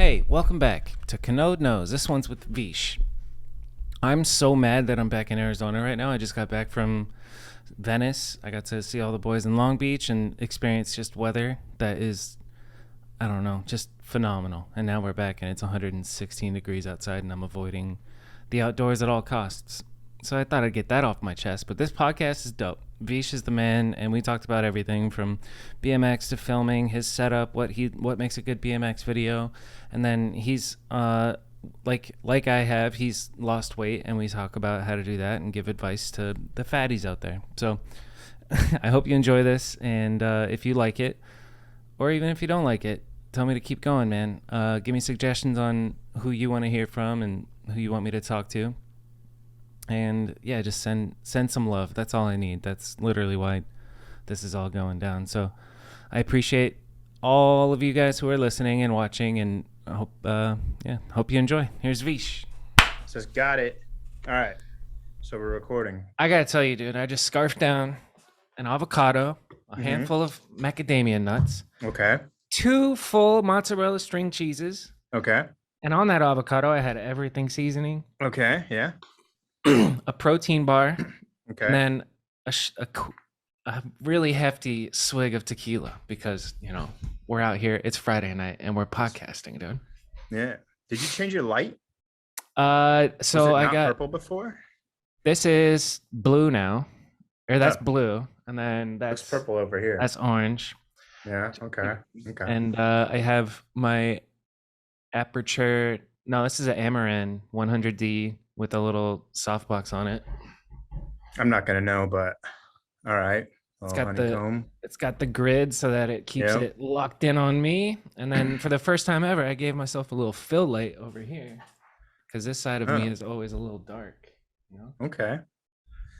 Hey, welcome back to Kanode Knows. This one's with Veesh. I'm so mad that I'm back in Arizona right now. I just got back from Venice. I got to see all the boys in Long Beach and experience just weather that is, I don't know, just phenomenal. And now we're back and it's 116 degrees outside and I'm avoiding the outdoors at all costs. So I thought I'd get that off my chest. But this podcast is dope. Veesh is the man, and we talked about everything from BMX to filming, his setup, what makes a good BMX video, and then he's like I have, he's lost weight, and we talk about how to do that and give advice to the fatties out there. So I hope you enjoy this, and if you like it, or even if you don't like it, tell me to keep going, man. Give me suggestions on who you want to hear from and who you want me to talk to. And yeah, just send some love. That's all I need. That's literally why this is all going down. So I appreciate all of you guys who are listening and watching, and I hope you enjoy. Here's Veesh. Says got it. All right. So we're recording. I gotta tell you, dude, I just scarfed down an avocado, a handful of macadamia nuts, Okay. 2 full mozzarella string cheeses, Okay. and on that avocado I had everything seasoning, Okay. Yeah. a protein bar, Okay. and then a really hefty swig of tequila because, you know, we're out here. It's Friday night and we're podcasting, dude. Yeah. Did you change your light? So Was it I not got purple before. this is blue now, or that's blue, and then That's that's purple over here. that's orange. Yeah. Okay. Okay. And I have my aperture. No, this is an Amaran 100D with a little softbox on it. I'm not gonna know, but all right. It's Little got honeycomb. it's got the grid so that it keeps Yep. it locked in on me. And then for the first time ever, I gave myself a little fill light over here because this side of me is always a little dark. You know? Okay.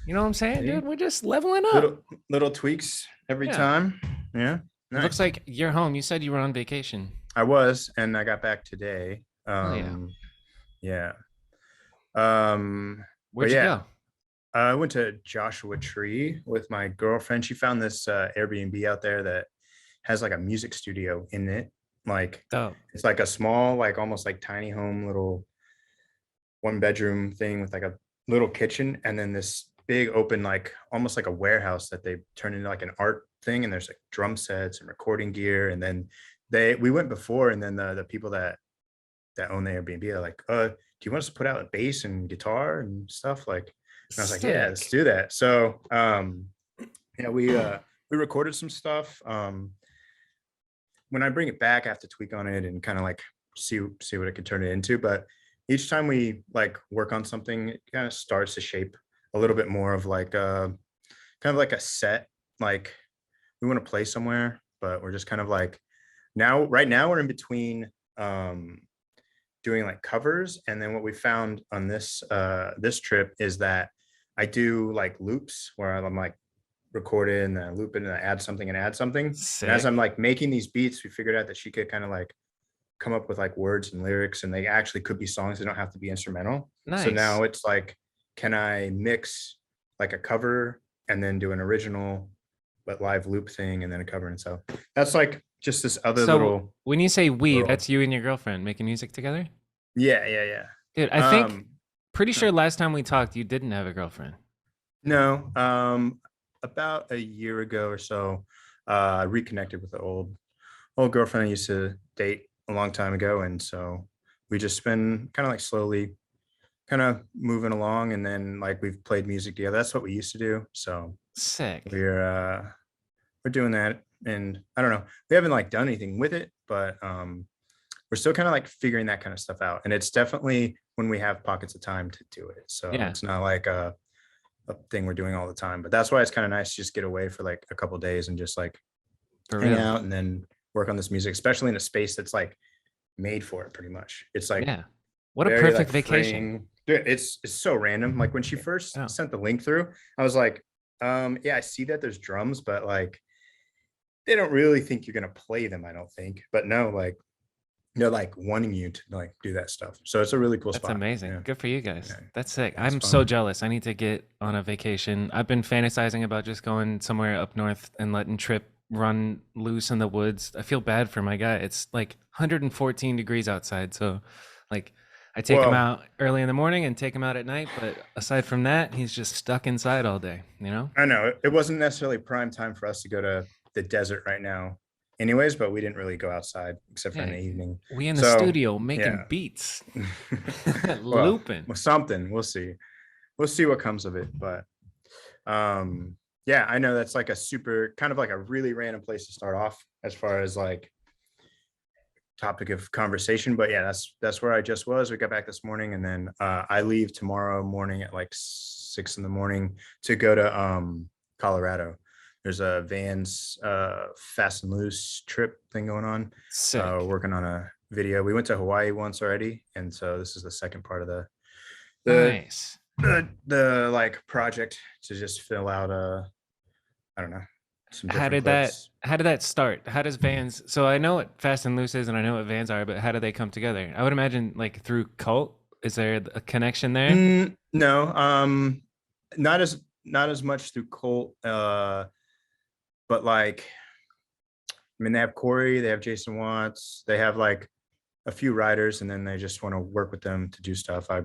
You know what I'm saying, See? dude? We're just leveling up. Little tweaks every Yeah. time. Yeah. It looks like you're home. You said you were on vacation. I was, and I got back today. Yeah. Where'd you go? I went to Joshua Tree with my girlfriend. She found this Airbnb out there that has like a music studio in it. Like it's like a small, like almost like tiny home, little 1-bedroom thing with like a little kitchen, and then this big open, like almost like a warehouse that they turned into like an art thing. And there's like drum sets and recording gear. And then we went before, and then the people that own the Airbnb are like, do you want us to put out a bass and guitar and stuff? Like, and I was like, yeah, let's do that. So yeah, we recorded some stuff. When I bring it back, I have to tweak on it and kind of like see what it could turn it into. But each time we like work on something, it kind of starts to shape a little bit more of like kind of like a set. Like we want to play somewhere, but we're just kind of like right now we're in between doing like covers. And then what we found on this trip is that I do like loops where I'm like recorded and then loop it and I add something and add something. Sick. And as I'm like making these beats, we figured out that she could kind of like come up with like words and lyrics, and they actually could be songs. They don't have to be instrumental. Nice. So now it's like, can I mix like a cover and then do an original but live loop thing and then a cover? And so that's like just this other little. When you say that's you and your girlfriend making music together? Yeah. Dude, I think pretty sure last time we talked you didn't have a girlfriend. No. About a year ago or so, I reconnected with an old girlfriend I used to date a long time ago. And so we just been kind of like slowly kind of moving along, and then like we've played music together. That's what we used to do. So sick. We're doing that, and I don't know, we haven't like done anything with it, but we're still kind of like figuring that kind of stuff out. And it's definitely when we have pockets of time to do it. So it's not like a thing we're doing all the time, but that's why it's kind of nice to just get away for like a couple of days and just like hang out and then work on this music, especially in a space that's like made for it pretty much. It's like, what a perfect vacation. Dude, it's so random. Like when she first sent the link through, I was like, yeah, I see that there's drums, but like they don't really think you're gonna play them, I don't think. But no, like they're like wanting you to like do that stuff. So it's a really cool spot. That's amazing. Yeah. Good for you guys. Yeah. That's sick. I'm so jealous. I need to get on a vacation. I've been fantasizing about just going somewhere up north and letting Trip run loose in the woods. I feel bad for my guy. It's like 114 degrees outside, so like I take him Well, out early in the morning and take him out at night, but aside from that, he's just stuck inside all day, you know? I know it wasn't necessarily prime time for us to go to the desert right now, anyways, but we didn't really go outside except for in Yeah, the evening. we in the So studio making yeah, beats, well, looping. something. We'll see what comes of it. But yeah, I know that's like a super kind of like a really random place to start off as far as like topic of conversation. But yeah, that's where I just was. We got back this morning, and then I leave tomorrow morning at like 6 in the morning to go to Colorado. There's a Vans fast and loose trip thing going on. Sick. Working on a video. We went to Hawaii once already, and so this is the second part of the Nice. the like project to just fill out I don't know, some How different did that clips. how did that start? How does Vans, so I know what Fast and Loose is and I know what Vans are, but how do they come together? I would imagine like through Cult. Is there a connection there? No, not as much through Colt, but like I mean they have Corey, they have Jason Watts, they have like a few writers, and then they just want to work with them to do stuff. I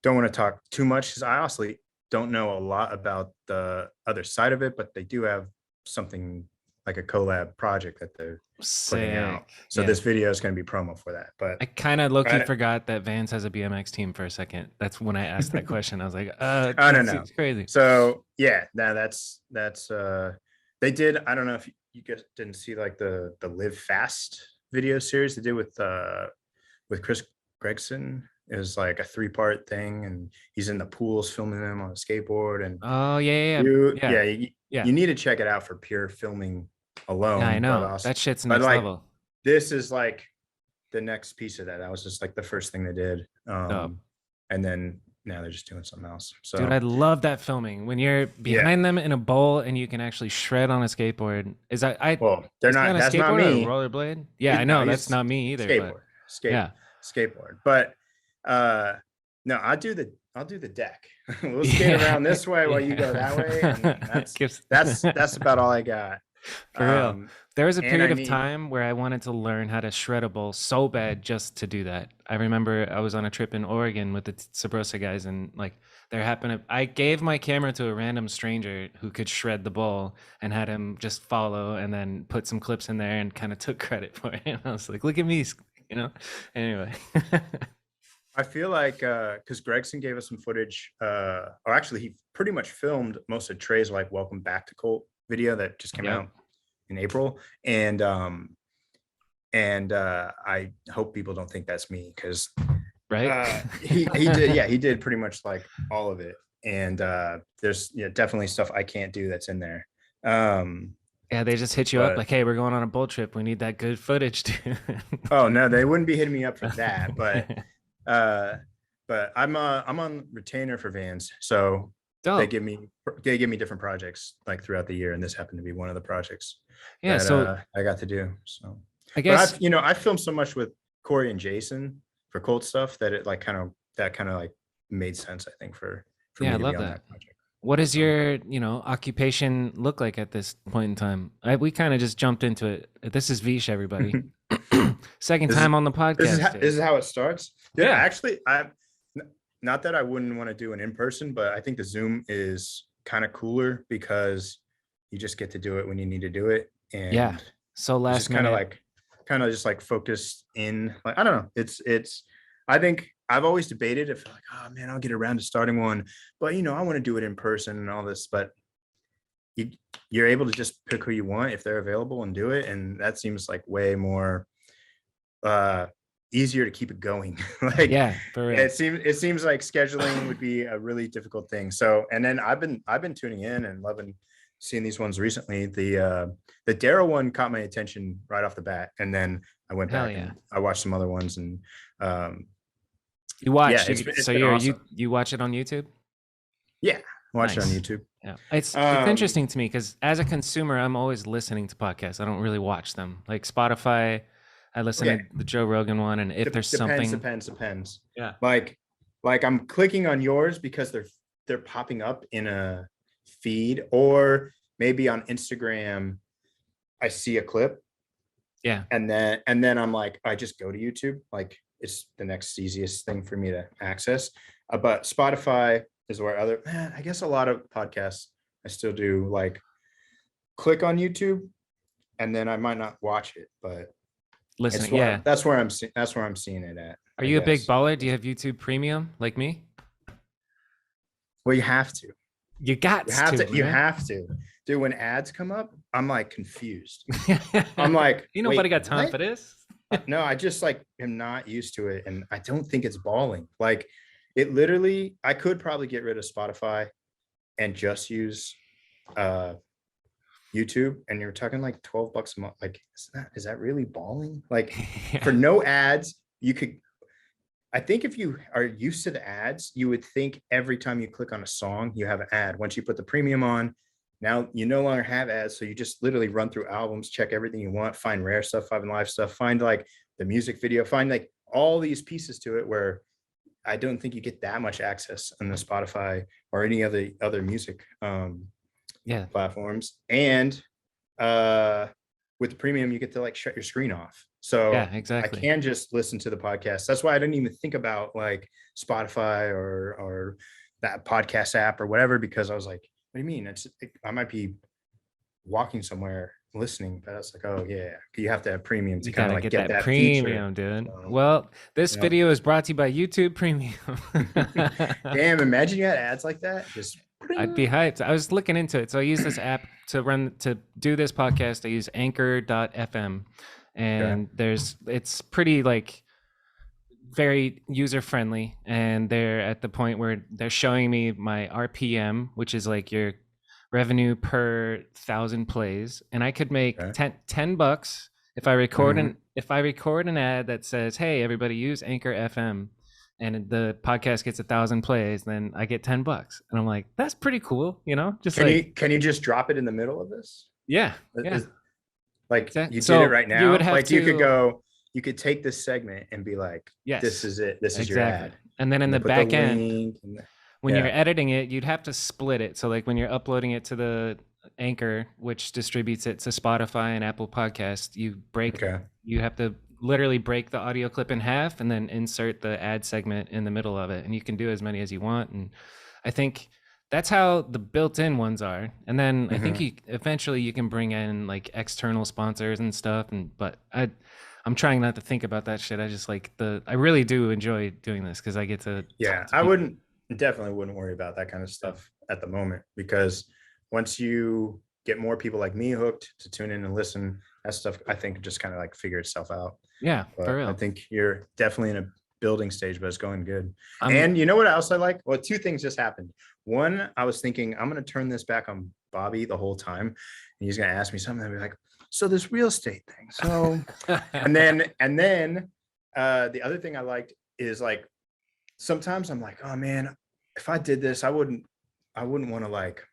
don't want to talk too much because I honestly don't know a lot about the other side of it, but they do have something like a collab project that they're putting out. Sick. So Yeah. this video is going to be promo for that. But I kind of low-key I, forgot that Vans has a BMX team for a second. That's when I asked that question. I was like, I don't that know. seems crazy. So yeah, now that's they did. I don't know if you guys didn't see like the Live Fast video series they did with Chris Gregson. It was like a 3-part thing, and he's in the pools filming them on a skateboard. And Oh, yeah, you, yeah, yeah, yeah. you need to check it out for pure filming Yeah, I alone. But know. also, That shit's but next like level. this is like the next piece of that. That was just like the first thing they did. Dope. And then now they're just doing something else. Dude, So I love that filming. When you're yeah, behind them in a bowl and you can actually shred on a skateboard. well, they're Is he not. on a That's not skateboard or a me. rollerblade? Yeah, I know. That's He's not me either, but skateboard, yeah. skateboard. But uh, no, I'll do the deck. We'll skate Yeah. around this way while you go that way, and that's about all I got. For real. There was a And I period of need time where I wanted to learn how to shred a bowl so bad just to do that. I remember I was on a trip in Oregon with the Sabrosa guys, and like I gave my camera to a random stranger who could shred the bowl and had him just follow and then put some clips in there and kind of took credit for it. And I was like, look at me, you know? Anyway. I feel like because Gregson gave us some footage, or actually he pretty much filmed most of Trey's like "Welcome Back to Colt" video that just came Yep. out in April, and I hope people don't think that's me because Right? he did, yeah, he did pretty much like all of it, and there's definitely stuff I can't do that's in there. Yeah, they just hit you up But like, hey, we're going on a bowl trip. We need that good footage, dude. oh no, they wouldn't be hitting me up for that, but I'm on retainer for Vans, so they Dope. give me different projects like throughout the year, and this happened to be one of the projects Yeah, that so I got to do. So, I but guess I filmed so much with Corey and Jason for Colt stuff that it like kind of like made sense, I think, for yeah, me I to be love on that. that project. What does So your, occupation look like at this point in time? We kind of just jumped into it. This is Veesh, everybody. Second this is time on the podcast, dude. this is how it starts. Yeah, Yeah. actually, not that I wouldn't want to do an in person, but I think the Zoom is kind of cooler because you just get to do it when you need to do it, Yeah. and So it's last just kind of minute. just like focused in. Like I don't know. It's. I think I've always debated if like, oh man, I'll get around to starting one, but I want to do it in person and all this, but you're able to just pick who you want if they're available and do it, and that seems like way more easier to keep it going. Like Yeah, for real. it seems like scheduling would be a really difficult thing. So and then I've been tuning in and loving seeing these ones recently. The Daryl one caught my attention right off the bat, and then I went Hell back yeah. and I watched some other ones, and You watched. it's So been awesome. you watch it on YouTube? Yeah, watch it on Nice. YouTube. Yeah. It's Um, interesting to me because as a consumer, I'm always listening to podcasts. I don't really watch them. Like Spotify, I listen yeah, to the Joe Rogan one, and if there's something, depends. yeah, Like I'm clicking on yours because they're popping up in a feed, or maybe on Instagram. I see a clip. Yeah. And then I'm like, I just go to YouTube. Like it's the next easiest thing for me to access. But Spotify is where I guess a lot of podcasts I still do like click on YouTube and then I might not watch it, but Listening. Yeah. That's where I'm seeing it at. Are you a big baller? Do you have YouTube Premium like me? Well, you have to. You have to. Dude, when ads come up, I'm like confused. I'm like, nobody got time for this. No, I just like am not used to it. And I don't think it's balling. Like it literally, I could probably get rid of Spotify and just use YouTube, and you're talking like $12 a month. Like, is that really balling? Like for no ads, you could, I think if you are used to the ads, you would think every time you click on a song, you have an ad. Once you put the premium on, now you no longer have ads. So you just literally run through albums, check everything you want, find rare stuff, find live stuff, find like the music video, find like all these pieces to it where I don't think you get that much access on the Spotify or any other music platforms. And with the premium, you get to like shut your screen off. So yeah, exactly. I can just listen to the podcast. That's why I didn't even think about like Spotify or that podcast app or whatever, because I was like, what do you mean? I might be walking somewhere listening, but it's like, oh yeah, you have to have premium to kind of like get that premium, feature. Dude. Well, this video is brought to you by YouTube Premium. Damn, imagine you had ads like that. I'd be hyped. I was looking into it. So I use this app to do this podcast. I use anchor.fm, and it's pretty like very user friendly, and they're at the point where they're showing me my RPM, which is like your revenue per 1,000 plays, and I could make $10 if I record an ad that says, "Hey, everybody, use Anchor FM," and the podcast gets 1,000 plays, then I get $10. And I'm like, that's pretty cool, you know? Just can you just drop it in the middle of this? Yeah. Like you did it right now. You would have like you could take this segment and be like, yes, this is it. This is your ad. And then in the back end, when you're editing it, you'd have to split it. So like when you're uploading it to the Anchor, which distributes it to Spotify and Apple Podcasts, you have to literally break the audio clip in half and then insert the ad segment in the middle of it. And you can do as many as you want. And I think that's how the built-in ones are. And then I think eventually you can bring in like external sponsors and stuff. But I'm trying not to think about that shit. I just like I really do enjoy doing this because I get to. Yeah, I definitely wouldn't worry about that kind of stuff at the moment, because once you get more people like me hooked to tune in and listen, that stuff I think just kind of like figure itself out. Yeah, for real. I think you're definitely in a building stage, but it's going good. And you know what else I like? Well, two things just happened. One, I was thinking I'm going to turn this back on Bobby the whole time, and he's going to ask me something. I'll be like, so this real estate thing. So, and then the other thing I liked is like, sometimes I'm like, oh man, if I did this, I wouldn't want to like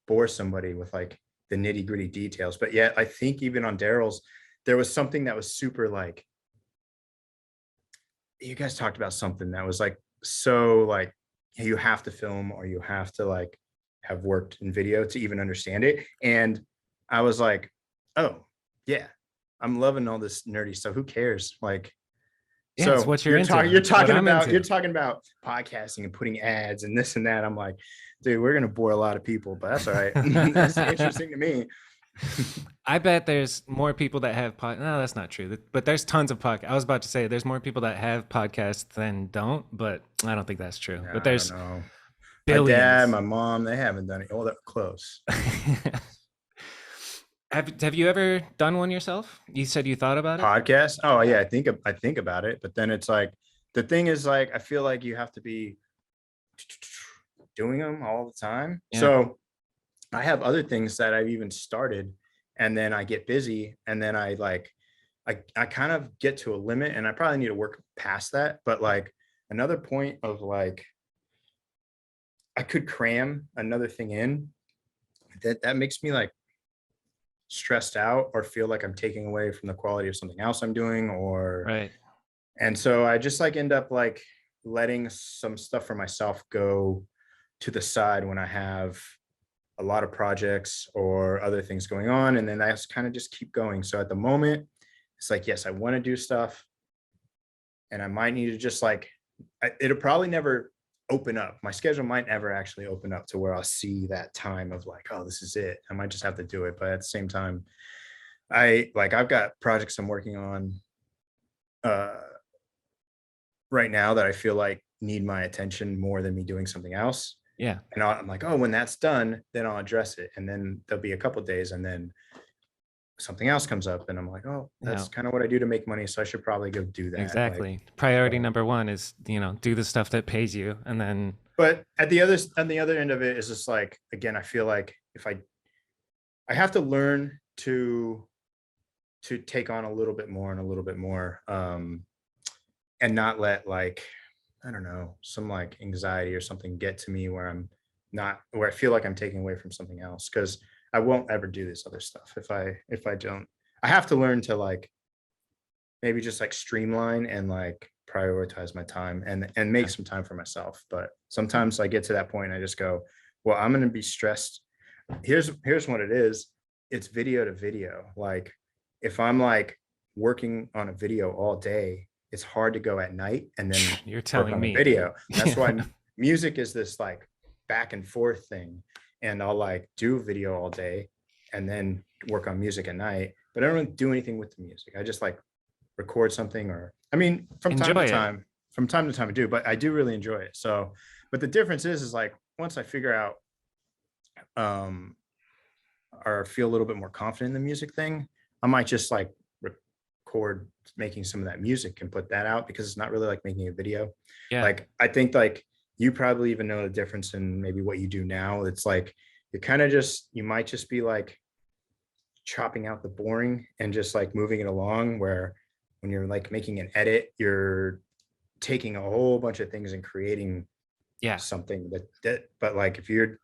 bore somebody with like the nitty gritty details. But yet I think even on Daryl's, there was something that was super like, you guys talked about something that was like, so like you have to film or you have to like have worked in video to even understand it. And I was like, oh yeah, I'm loving all this nerdy stuff. Who cares? Like, yeah, so what you're talking about podcasting and putting ads and this and that. I'm like, dude, we're gonna bore a lot of people, but that's all right. That's interesting to me. I bet there's more people that have no, that's not true. But there's tons of podcasts. I was about to say there's more people that have podcasts than don't, but I don't think that's true. But there's billions. My dad, my mom, they haven't done it. Oh, they're close. Have you ever done one yourself? You said you thought about it. Podcast? Oh yeah, I think about it, but then it's like the thing is like I feel like you have to be doing them all the time. Yeah. So I have other things that I've even started, and then I get busy, and then I kind of get to a limit, and I probably need to work past that. But like another point of like I could cram another thing in that makes me like stressed out or feel like I'm taking away from the quality of something else I'm doing, or right. And so I just like end up like letting some stuff for myself go to the side when I have a lot of projects or other things going on. And then I just kind of just keep going. So at the moment, it's like, yes, I want to do stuff, and I might need to just like, it'll probably never open up. My schedule might never actually open up to where I'll see that time of like, oh, this is it. I might just have to do it. But at the same time, I've got projects I'm working on uh right now that I feel like need my attention more than me doing something else. Yeah. And I'm like, oh, when that's done, then I'll address it. And then there'll be a couple days, and then something else comes up, and I'm like, oh, that's No. kind of what I do to make money. So I should probably go do that. Like, Exactly. Priority uh, number one is, do the stuff that pays you, and then but on the other end of it is just like, again, I feel like if I have to learn to take on a little bit more and a little bit more, and not let like, I don't know, some like anxiety or something get to me where where I feel like I'm taking away from something else, because I won't ever do this other stuff if I don't. I have to learn to like maybe just like streamline and like prioritize my time and make some time for myself. But sometimes I get to that point and I just go, well, I'm going to be stressed. Here's what it is. It's video to video. Like if I'm like working on a video all day, it's hard to go at night and then you're work telling on the me. video. That's why music is this like back and forth thing. And I'll like do video all day and then work on music at night. But I don't do anything with the music. I just like record something, or I mean, from time Enjoy to it. time I do, but I do really enjoy it. So, but the difference is like once I figure out um or feel a little bit more confident in the music thing, I might just like record making some of that music and put that out, because it's not really like making a video. Yeah. Like I think like you probably even know the difference in maybe what you do now. It's like you're kind of just, you might just be like chopping out the boring and just like moving it along, where when you're like making an edit, you're taking a whole bunch of things and creating something that but like if you're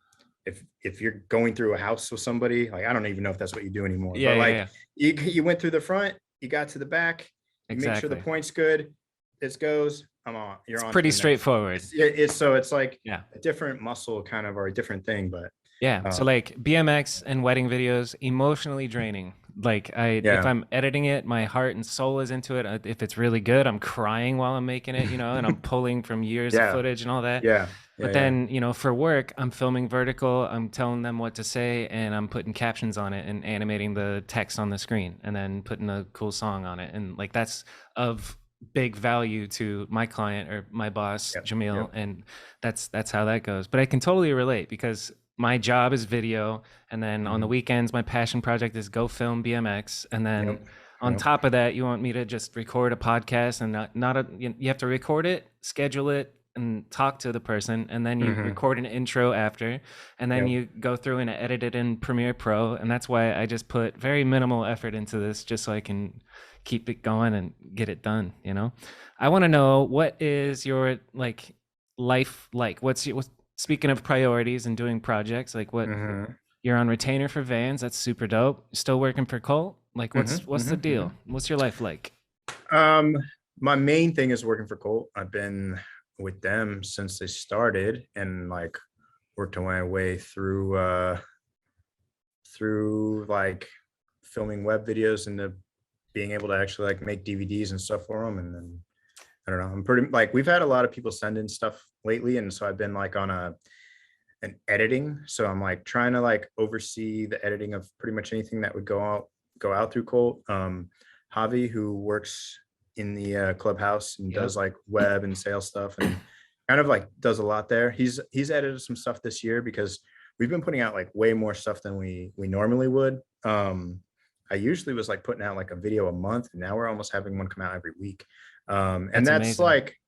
going through a house with somebody, like I don't even know if that's what you do anymore, but like you went through the front, you got to the back, you make sure the point's good, it goes, I'm on, you're on. Pretty straightforward. It's like a different muscle kind of, or a different thing, but so like BMX and wedding videos, emotionally draining. Like if I'm editing it, my heart and soul is into it. If it's really good, I'm crying while I'm making it, and I'm pulling from years of footage and all that. But then, for work, I'm filming vertical, I'm telling them what to say, and I'm putting captions on it and animating the text on the screen, and then putting a cool song on it. And like that's of big value to my client or my boss, Jamil, and that's how that goes. But I can totally relate, because my job is video, and then on the weekends my passion project is go film BMX, and then on top of that you want me to just record a podcast, and you have to record it, schedule it, and talk to the person, and then you record an intro after, and then you go through and edit it in Premiere Pro. And that's why I just put very minimal effort into this, just so I can keep it going and get it done. I want to know, what is your like life like? What's speaking of priorities and doing projects, like what you're on retainer for Vans, that's super dope. Still working for Colt? Like what's the deal? What's your life like? My main thing is working for Colt. I've been with them since they started, and like worked my way through like filming web videos and being able to actually like make DVDs and stuff for them. And then I don't know, I'm pretty like, we've had a lot of people send in stuff lately, and so I've been like on an editing, so I'm like trying to like oversee the editing of pretty much anything that would go out through Colt. Javi, who works in the clubhouse and does like web and sales stuff, and kind of like does a lot there. He's edited some stuff this year, because we've been putting out like way more stuff than we normally would. I usually was like putting out like a video a month, and now we're almost having one come out every week. And that's like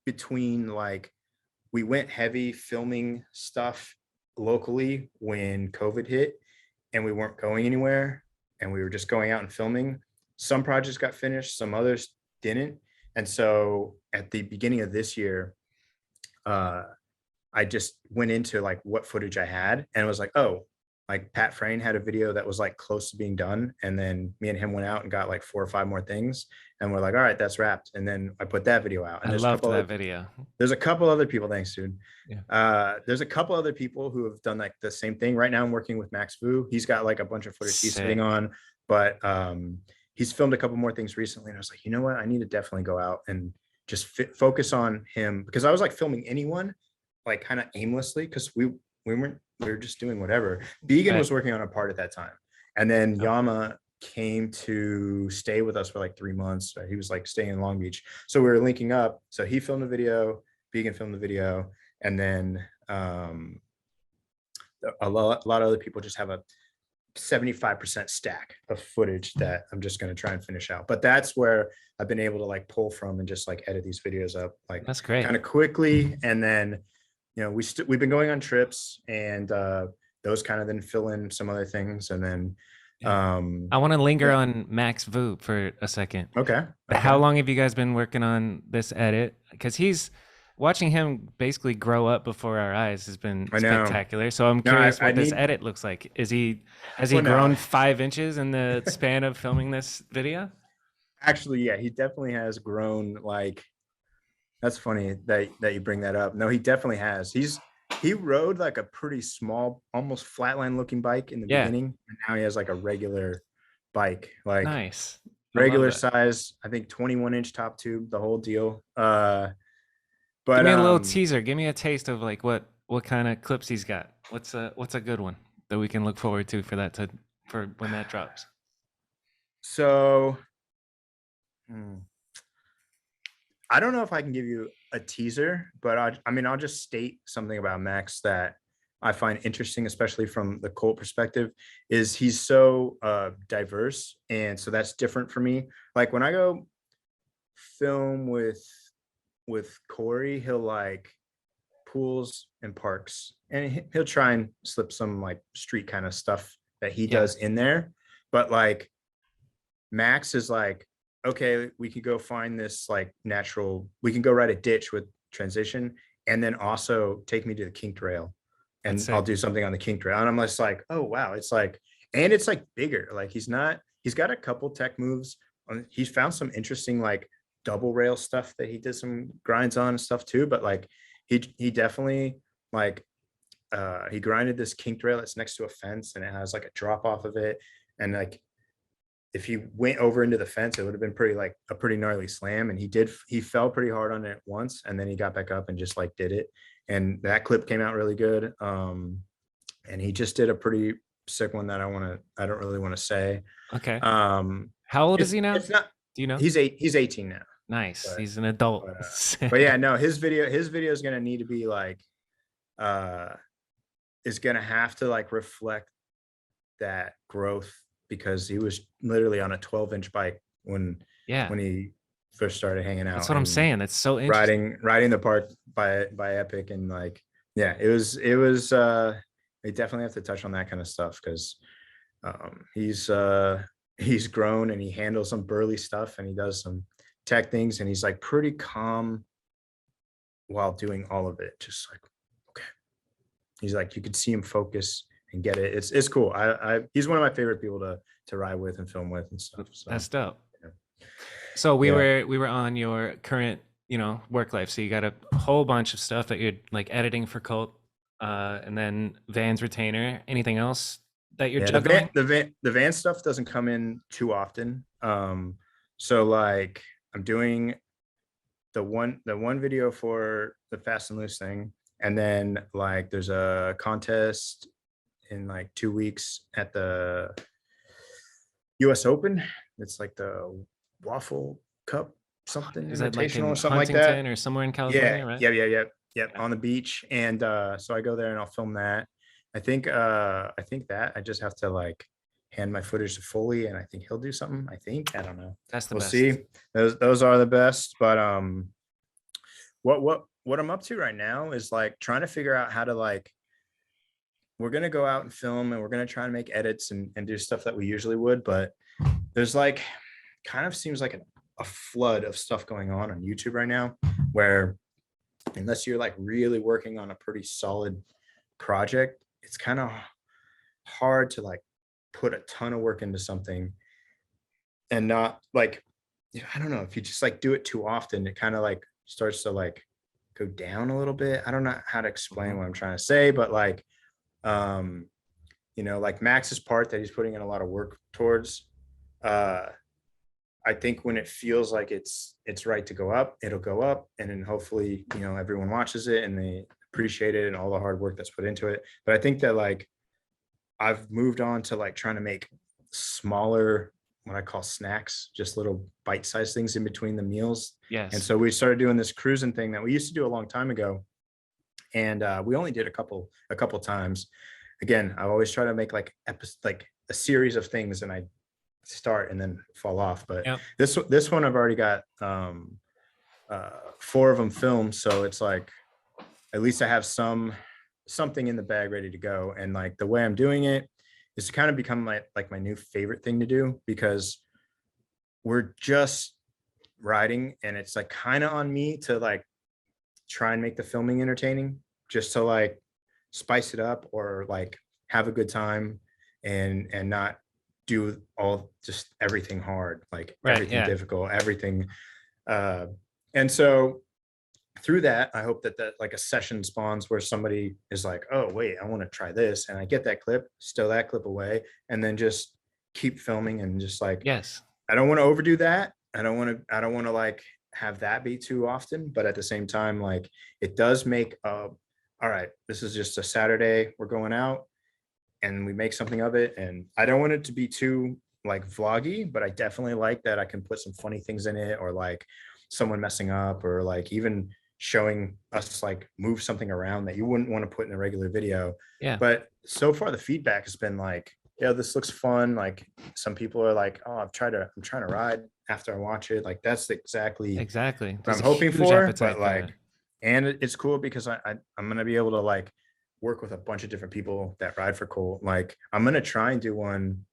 between like, we went heavy filming stuff locally when COVID hit and we weren't going anywhere, and we were just going out and filming. Some projects got finished, some others didn't. And so at the beginning of this year, I just went into like what footage I had, and was like, oh, like Pat Frayne had a video that was like close to being done, and then me and him went out and got like 4 or 5 more things, and we're like, all right, that's wrapped. And then I put that video out, and I loved that video. There's a couple other people. Thanks, dude. Yeah. There's a couple other people who have done like the same thing. Right now I'm working with Max Vu. He's got like a bunch of footage he's sitting on, but he's filmed a couple more things recently, and I was like, you know what, I need to definitely go out and just focus on him, because I was like filming anyone like kind of aimlessly, because we were just doing whatever. Vegan was working on a part at that time, and then Yama came to stay with us for like 3 months. He was like staying in Long Beach, so we were linking up. So he filmed the video, Vegan filmed the video, and then a lot of other people just have a 75% stack of footage that I'm just going to try and finish out. But that's where I've been able to like pull from and just like edit these videos up like that's great, kind of quickly. And then, you know, we've been going on trips, and those kind of then fill in some other things. And then I want to linger on Max Vu for a second. Okay. How long have you guys been working on this edit? Because watching him basically grow up before our eyes has been spectacular. So I'm curious what this edit looks like. Has he grown 5 inches in the span of filming this video? Actually, yeah, he definitely has grown. Like, that's funny that you bring that up. No, he definitely has. He rode like a pretty small, almost flatline looking bike in the beginning, and now he has like a regular bike, like nice, regular size. I think 21-inch top tube, the whole deal. But give me a little teaser. Give me a taste of like what kind of clips he's got. What's a good one that we can look forward to for when that drops? So, I don't know if I can give you a teaser, but I'll just state something about Max that I find interesting, especially from the cult perspective, is he's so diverse. And so that's different for me. Like when I go film with Corey, he'll like pools and parks, and he'll try and slip some like street kind of stuff that he does in there. But like Max is like, okay, we could go find this like natural, we can go ride a ditch with transition, and then also take me to the kinked rail, and I'll do something on the kinked rail. And I'm just like, oh wow, it's like, and it's like bigger. Like he's got a couple tech moves. He's found some interesting like double rail stuff that he did some grinds on and stuff too. But like he definitely like he grinded this kinked rail that's next to a fence, and it has like a drop off of it. And like if he went over into the fence, it would have been a pretty gnarly slam. And he fell pretty hard on it once, and then he got back up and just like did it. And that clip came out really good. And he just did a pretty sick one that I don't really want to say. Okay. How old is he now? It's not, do you know? He's 18 now. Nice. But, he's an adult. But yeah, no, his video is going to need to be like, is going to have to like reflect that growth, because he was literally on a 12-inch bike when he first started hanging out. That's what I'm saying. That's so interesting. Riding the park by Epic, and like, yeah, it was they definitely have to touch on that kind of stuff, because he's grown, and he handles some burly stuff, and he does some tech things, and he's like pretty calm while doing all of it. Just like, okay. He's like, you could see him focus and get it. It's cool. He's one of my favorite people to ride with and film with and stuff. So that's dope. Yeah. So we were on your current, work life. So you got a whole bunch of stuff that you're like editing for Cult, and then Van's retainer. Anything else that you're juggling? The van stuff doesn't come in too often. So like I'm doing the one video for the Fast and Loose thing, and then like there's a contest in like 2 weeks at the US Open. It's like the Waffle Cup something, is that like in or something Huntington like that, or somewhere in California, right? Yeah, on the beach. And so I go there and I'll film that. I think that I just have to like hand my footage to Foley, and I think he'll do something. I don't know. That's the we'll best. See. Those are the best. But what I'm up to right now is like trying to figure out how to like, we're going to go out and film, and we're going to try and make edits and do stuff that we usually would. But there's like, kind of seems like a flood of stuff going on YouTube right now, where unless you're like really working on a pretty solid project, it's kind of hard to like put a ton of work into something and not like yeah, I don't know if you just like do it too often, it kind of like starts to like go down a little bit. I don't know how to explain Mhm. what I'm trying to say, but like, um, like Max's part that he's putting in a lot of work towards, uh, I think when it feels like it's right to go up, it'll go up, and then hopefully, everyone watches it and they appreciate it and all the hard work that's put into it. But I think that like I've moved on to like trying to make smaller, what I call snacks, just little bite-sized things in between the meals. And Yes. so we started doing this cruising thing that we used to do a long time ago, and we only did a couple times. Again, I always try to make like like a series of things, and I start and then fall off. But Yep. this one I've already got four of them filmed, so it's like at least I have something in the bag ready to go. And like the way I'm doing it is to kind of become my new favorite thing to do, because we're just riding, and it's like kind of on me to like try and make the filming entertaining, just to like spice it up or like have a good time, and not do all just everything hard, like Right. everything Yeah. difficult, everything. uh and so through that, I hope that like a session spawns where somebody is like, oh wait, I want to try this, and I get that clip, stow that clip away, and then just keep filming. And just like, Yes. I don't want to overdo that. I don't want to like have that be too often, but at the same time, like it does make all right, this is just a Saturday, we're going out, and we make something of it. And I don't want it to be too like vloggy, but I definitely like that I can put some funny things in it, or like someone messing up, or like even showing us like move something around that you wouldn't want to put in a regular video. Yeah. But so far the feedback has been like, yeah, this looks fun. Like some people are like, oh, I'm trying to ride after I watch it. Like that's exactly Exactly. what There's I'm a hoping huge for. But appetite for like, that. and it's cool because I'm gonna be able to like work with a bunch of different people that ride for Colt. Like I'm gonna try and do one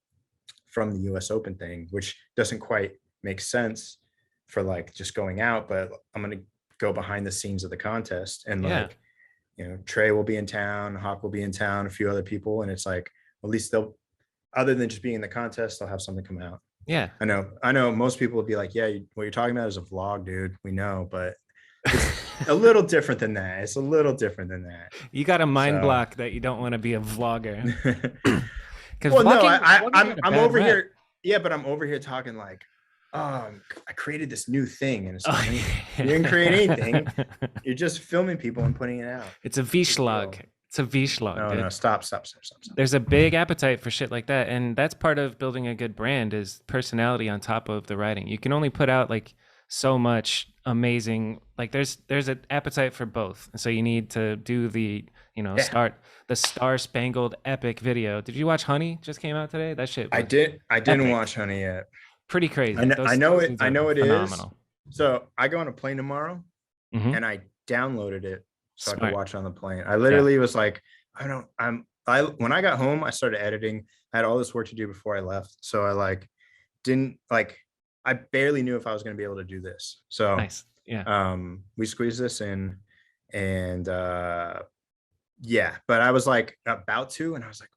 from the US Open thing, which doesn't quite make sense for like just going out, but I'm gonna go behind the scenes of the contest. And Yeah. like, Trey will be in town, Hawk will be in town, a few other people, and it's like at least they'll, other than just being in the contest, they'll have something come out. Yeah. I know most people would be like, yeah, what you're talking about is a vlog, dude. We know, but it's a little different than that. It's a little different than that. You got a mind So block that you don't want to be a vlogger. Because well, no, vlogging got a I'm bad over rep. here. Yeah, but I'm over here talking like, I created this new thing, and it's like, Oh, you yeah. didn't create anything. You're just filming people and putting it out. It's a Veesh log. It's a Veesh log, No, dude. no, stop. There's a big appetite for shit like that, and that's part of building a good brand is personality on top of the writing. You can only put out like so much amazing, like there's an appetite for both. So you need to do the, Yeah, start the Star Spangled Epic video. Did you watch Honey just came out today? That shit I was did. I didn't epic. watch Honey yet. Pretty crazy. I Those know it. scenes I are know it is. phenomenal. So I go on a plane tomorrow, Hmm. and I downloaded it so I could Smart. watch it on the plane. I Yeah. literally was like, when I got home, I started editing. I had all this work to do before I left. So I like didn't like, I barely knew if I was going to be able to do this. So Nice. Yeah. we squeezed this in, and yeah, but I was like about to, and I was like,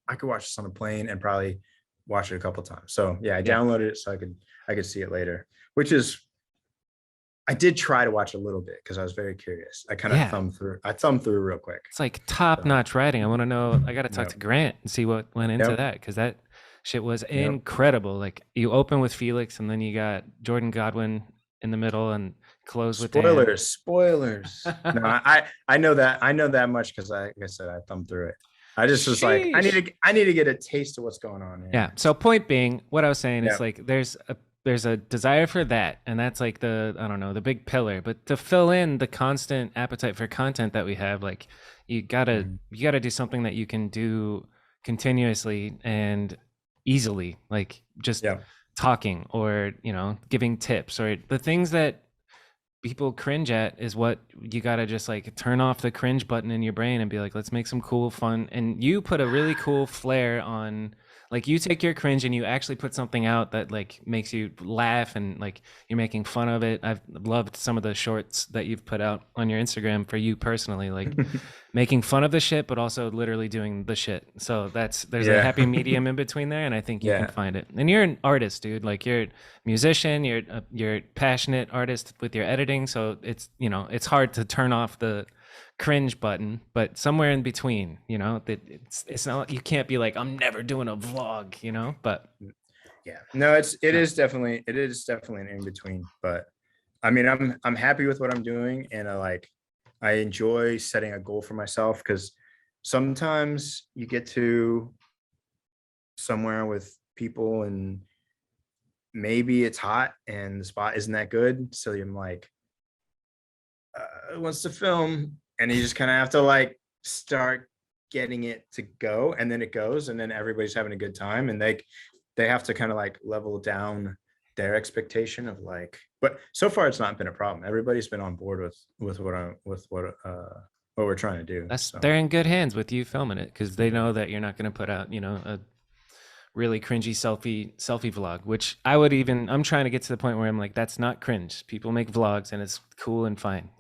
I could watch this on a plane and probably watch it a couple times. So yeah, I Yeah. downloaded it so I could see it later, which is, I did try to watch a little bit because I was very curious. I kind of Yeah. thumbed through real quick. It's like top notch writing. I want to know. I got to talk Yep. to Grant and see what went into Yep. that, because that shit was Yep. incredible. Like you open with Felix, and then you got Jordan Godwin in the middle, and close with Dan. Spoilers. No, I know that much because like I said, I thumbed through it. I just was like, I need to get a taste of what's going on here. Yeah. So point being, what I was saying Yep. is like there's a desire for that, and that's like the big pillar. But to fill in the constant appetite for content that we have, like you gotta do something that you can do continuously and easily, like just talking or giving tips, or the things that people cringe at is what you gotta just like turn off the cringe button in your brain and be like, let's make some cool fun. And you put a really cool flair on Like you take your cringe and you actually put something out that like makes you laugh and like you're making fun of it. I've loved some of the shorts that you've put out on your Instagram for you personally, like making fun of the shit, but also literally doing the shit. So there's a Yeah. happy medium in between there, and I think you can Yeah. find it. And you're an artist, dude. Like you're a musician, you're a passionate artist with your editing. So it's it's hard to turn off the cringe button, but somewhere in between, that it's not, you can't be like, I'm never doing a vlog, but Yeah. No, it is definitely an in between, but I mean, I'm happy with what I'm doing, and I enjoy setting a goal for myself, because sometimes you get to somewhere with people and maybe it's hot and the spot isn't that good, so I'm like, wants to film, and you just kind of have to like start getting it to go, and then it goes, and then everybody's having a good time, and they have to kind of like level down their expectation of like, but so far it's not been a problem. Everybody's been on board with what we're trying to do. So they're in good hands with you filming it, because they know that you're not going to put out a really cringy selfie vlog, which I'm trying to get to the point where I'm like, that's not cringe. People make vlogs and it's cool and fine,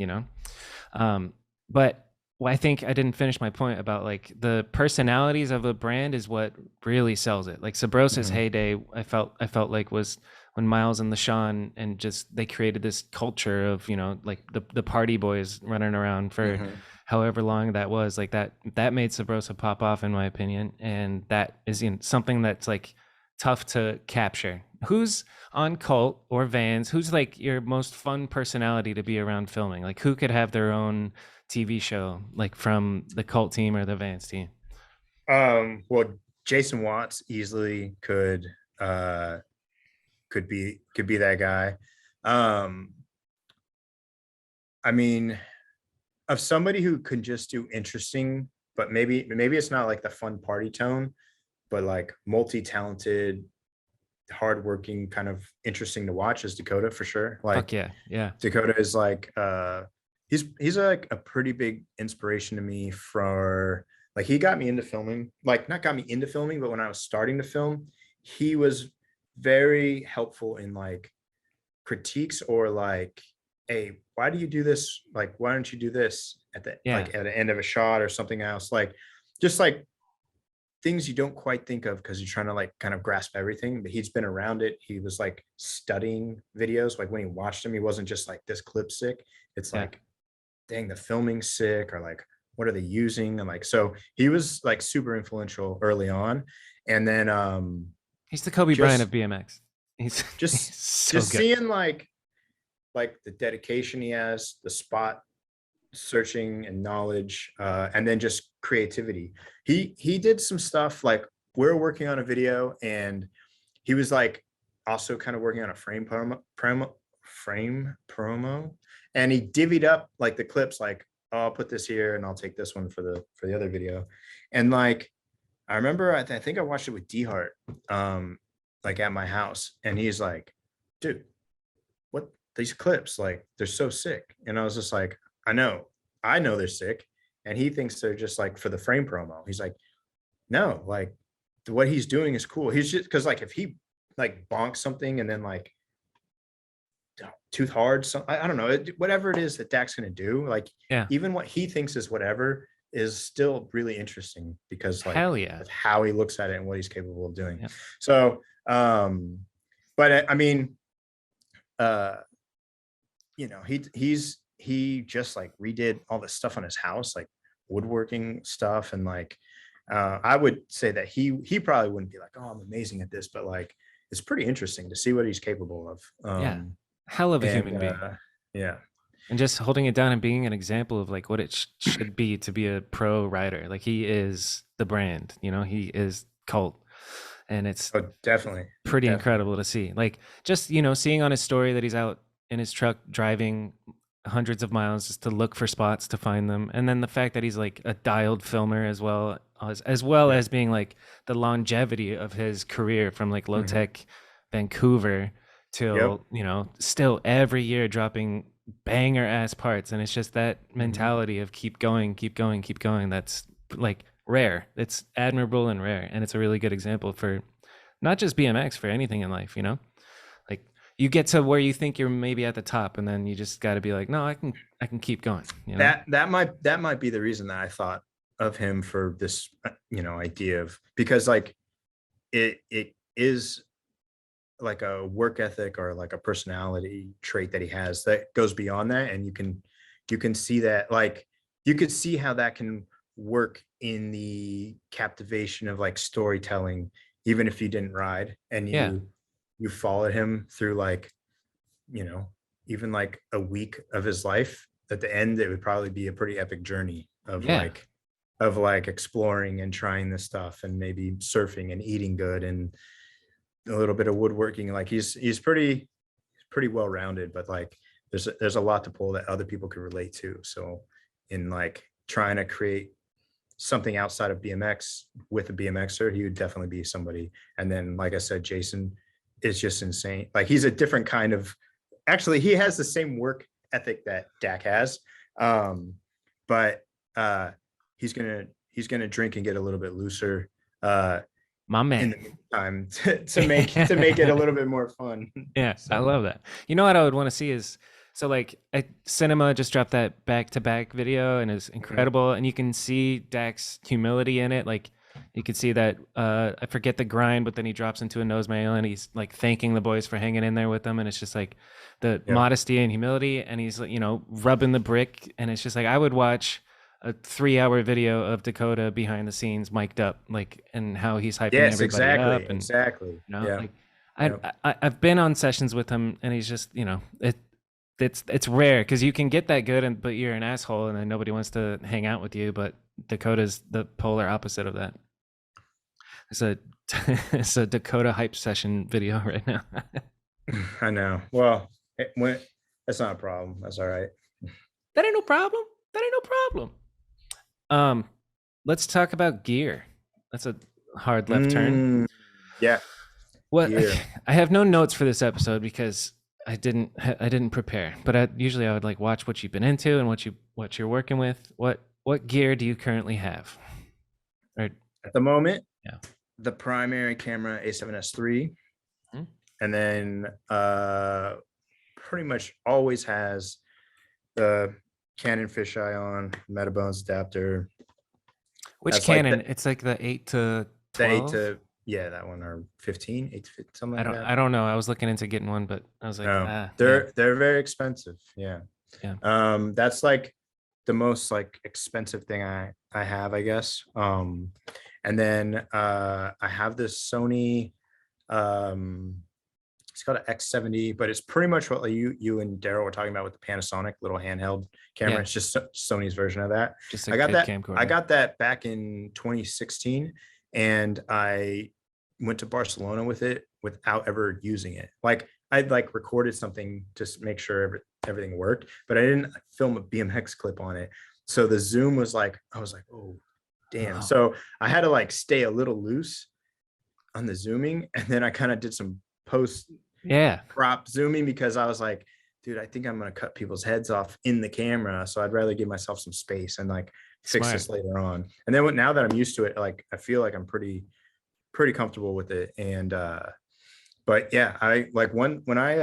but well, I think I didn't finish my point about like the personalities of a brand is what really sells it. Like Sabrosa's heyday, I felt like was when Miles and LaShawn and just they created this culture of like the party boys running around for however long that was. Like that made Sabrosa pop off, in my opinion, and that is something that's like tough to capture. Who's on Cult or Vans? Who's like your most fun personality to be around filming? Like who could have their own TV show, like from the Cult team or the Vans team? well, Jason Watts easily could be that guy. I mean, of somebody who could just do interesting, but maybe it's not like the fun party tone, but like multi-talented, hardworking, kind of interesting to watch, is Dakota for sure. Fuck Like yeah. Dakota is like he's like a pretty big inspiration to me, for like he got me into filming, like not got me into filming, but when I was starting to film, he was very helpful in like critiques, or like, hey, why do you do this, like why don't you do this at the Yeah. like at the end of a shot or something else, like just like things you don't quite think of because you're trying to like kind of grasp everything. But he's been around it, he was like studying videos, like when he watched him, he wasn't just like, this clip sick, it's Yeah. like, dang, the filming's sick, or like what are they using, and like, so he was like super influential early on. And then He's the Kobe Bryant of just BMX. He's just so just good. seeing like the dedication he has, the spot searching and knowledge, and then just creativity. He did some stuff, like we're working on a video, and he was like also kind of working on a frame promo, and he divvied up like the clips, like, oh, I'll put this here and I'll take this one for the other video. And like I remember, I think I watched it with D Hart, like at my house, and he's like, dude, what, these clips, like they're so sick. And I was just like, I know they're sick. And he thinks they're just like for the frame promo. He's like, no, like what he's doing is cool. He's just, because like if he like bonks something and then like tooth hard, so I don't know, whatever it is that Dak's gonna do, like Yeah. even what he thinks is whatever is still really interesting, because like Hell yeah. of how he looks at it and what he's capable of doing. Yeah. So but I mean, he just like redid all this stuff on his house, like woodworking stuff, and like I would say that he probably wouldn't be like, oh, I'm amazing at this, but like it's pretty interesting to see what he's capable of. Yeah. Hell of a And human being. yeah. And just holding it down and being an example of like what it should be to be a pro rider. Like he is the brand, he is Cult. And it's definitely pretty incredible to see. Like just, seeing on his story that he's out in his truck driving hundreds of miles just to look for spots to find them. And then the fact that he's like a dialed filmer as well as being like the longevity of his career from like low tech Vancouver till, still every year dropping banger ass parts. And it's just that mentality of keep going. That's like rare. It's admirable and rare, and it's a really good example for not just BMX, for anything in life. Like you get to where you think you're maybe at the top, and then you just got to be like, no, I can keep going. That might be the reason that I thought of him for this, idea of, because like it is like a work ethic or like a personality trait that he has that goes beyond that, and you can see that, like you could see how that can work in the captivation of like storytelling, even if you didn't ride and Yeah, you followed him through, like, you know even like a week of his life. At the end, it would probably be a pretty epic journey of yeah, like exploring and trying this stuff, and maybe surfing and eating good and a little bit of woodworking. Like he's pretty well rounded, but like there's a lot to pull that other people could relate to. So in like trying to create something outside of BMX with a BMXer, he would definitely be somebody. And then, like I said, Jason is just insane. Like he's a different kind of. Actually, he has the same work ethic that Dak has, but he's gonna drink and get a little bit looser. my In man. the meantime, to make it a little bit more fun. Yeah, I So love that. You know what I would want to see is, so like Cinema just dropped that back to back video and it's mhm. incredible, and you can see Dak's humility in it. Like you can see that I forget the grind, but then he drops into a nose mail and he's like thanking the boys for hanging in there with them, and it's just like the Yep. modesty and humility, and he's like, rubbing the brick, and it's just like I would watch a 3 hour video of Dakota behind the scenes mic'd up, like, and how he's hyping Yes, everybody exactly, up, and exactly. Yeah. like Yep. I've been on sessions with him, and he's just, it's rare because you can get that good, and but you're an asshole, and then nobody wants to hang out with you. But Dakota's the polar opposite of that. It's a it's a Dakota hype session video right now. I know. Well, that's not a problem. That's all right. That ain't no problem. That ain't no problem. Um, let's talk about gear. That's a hard left turn. Yeah, What gear. I have no notes for this episode because I didn't prepare. But usually I would like watch what you've been into and what you're working with. What gear do you currently have? Or At the moment, yeah. the primary camera A7S III, and then pretty much always has the Canon fisheye on, Metabones adapter. Which That's like Canon? It's like the 8 to the 8 12. to, yeah, that one, or 15, 8 to 15, something I like don't that. I don't know. I was looking into getting one, but I was like, No, yeah, they're very expensive. Yeah. yeah. That's like the most like expensive thing I have, I guess. And then I have this Sony, um it's called an X70, but it's pretty much what like you and Daryl were talking about with the Panasonic little handheld camera. Yeah. It's just Sony's version of that. Just a I got good that. I camcorder. got that back in 2016, and I went to Barcelona with it without ever using it. Like I'd like recorded something to make sure everything worked, but I didn't film a BMX clip on it. So the zoom was like, I was like, oh damn. Oh, So I had to like stay a little loose on the zooming, and then I kind of did some post yeah. crop zooming because I was like, dude, I think I'm gonna cut people's heads off in the camera, so I'd rather give myself some space and like fix Smart. this later on. And then now that I'm used to it, like I feel like I'm pretty comfortable with it. And but yeah, I like when I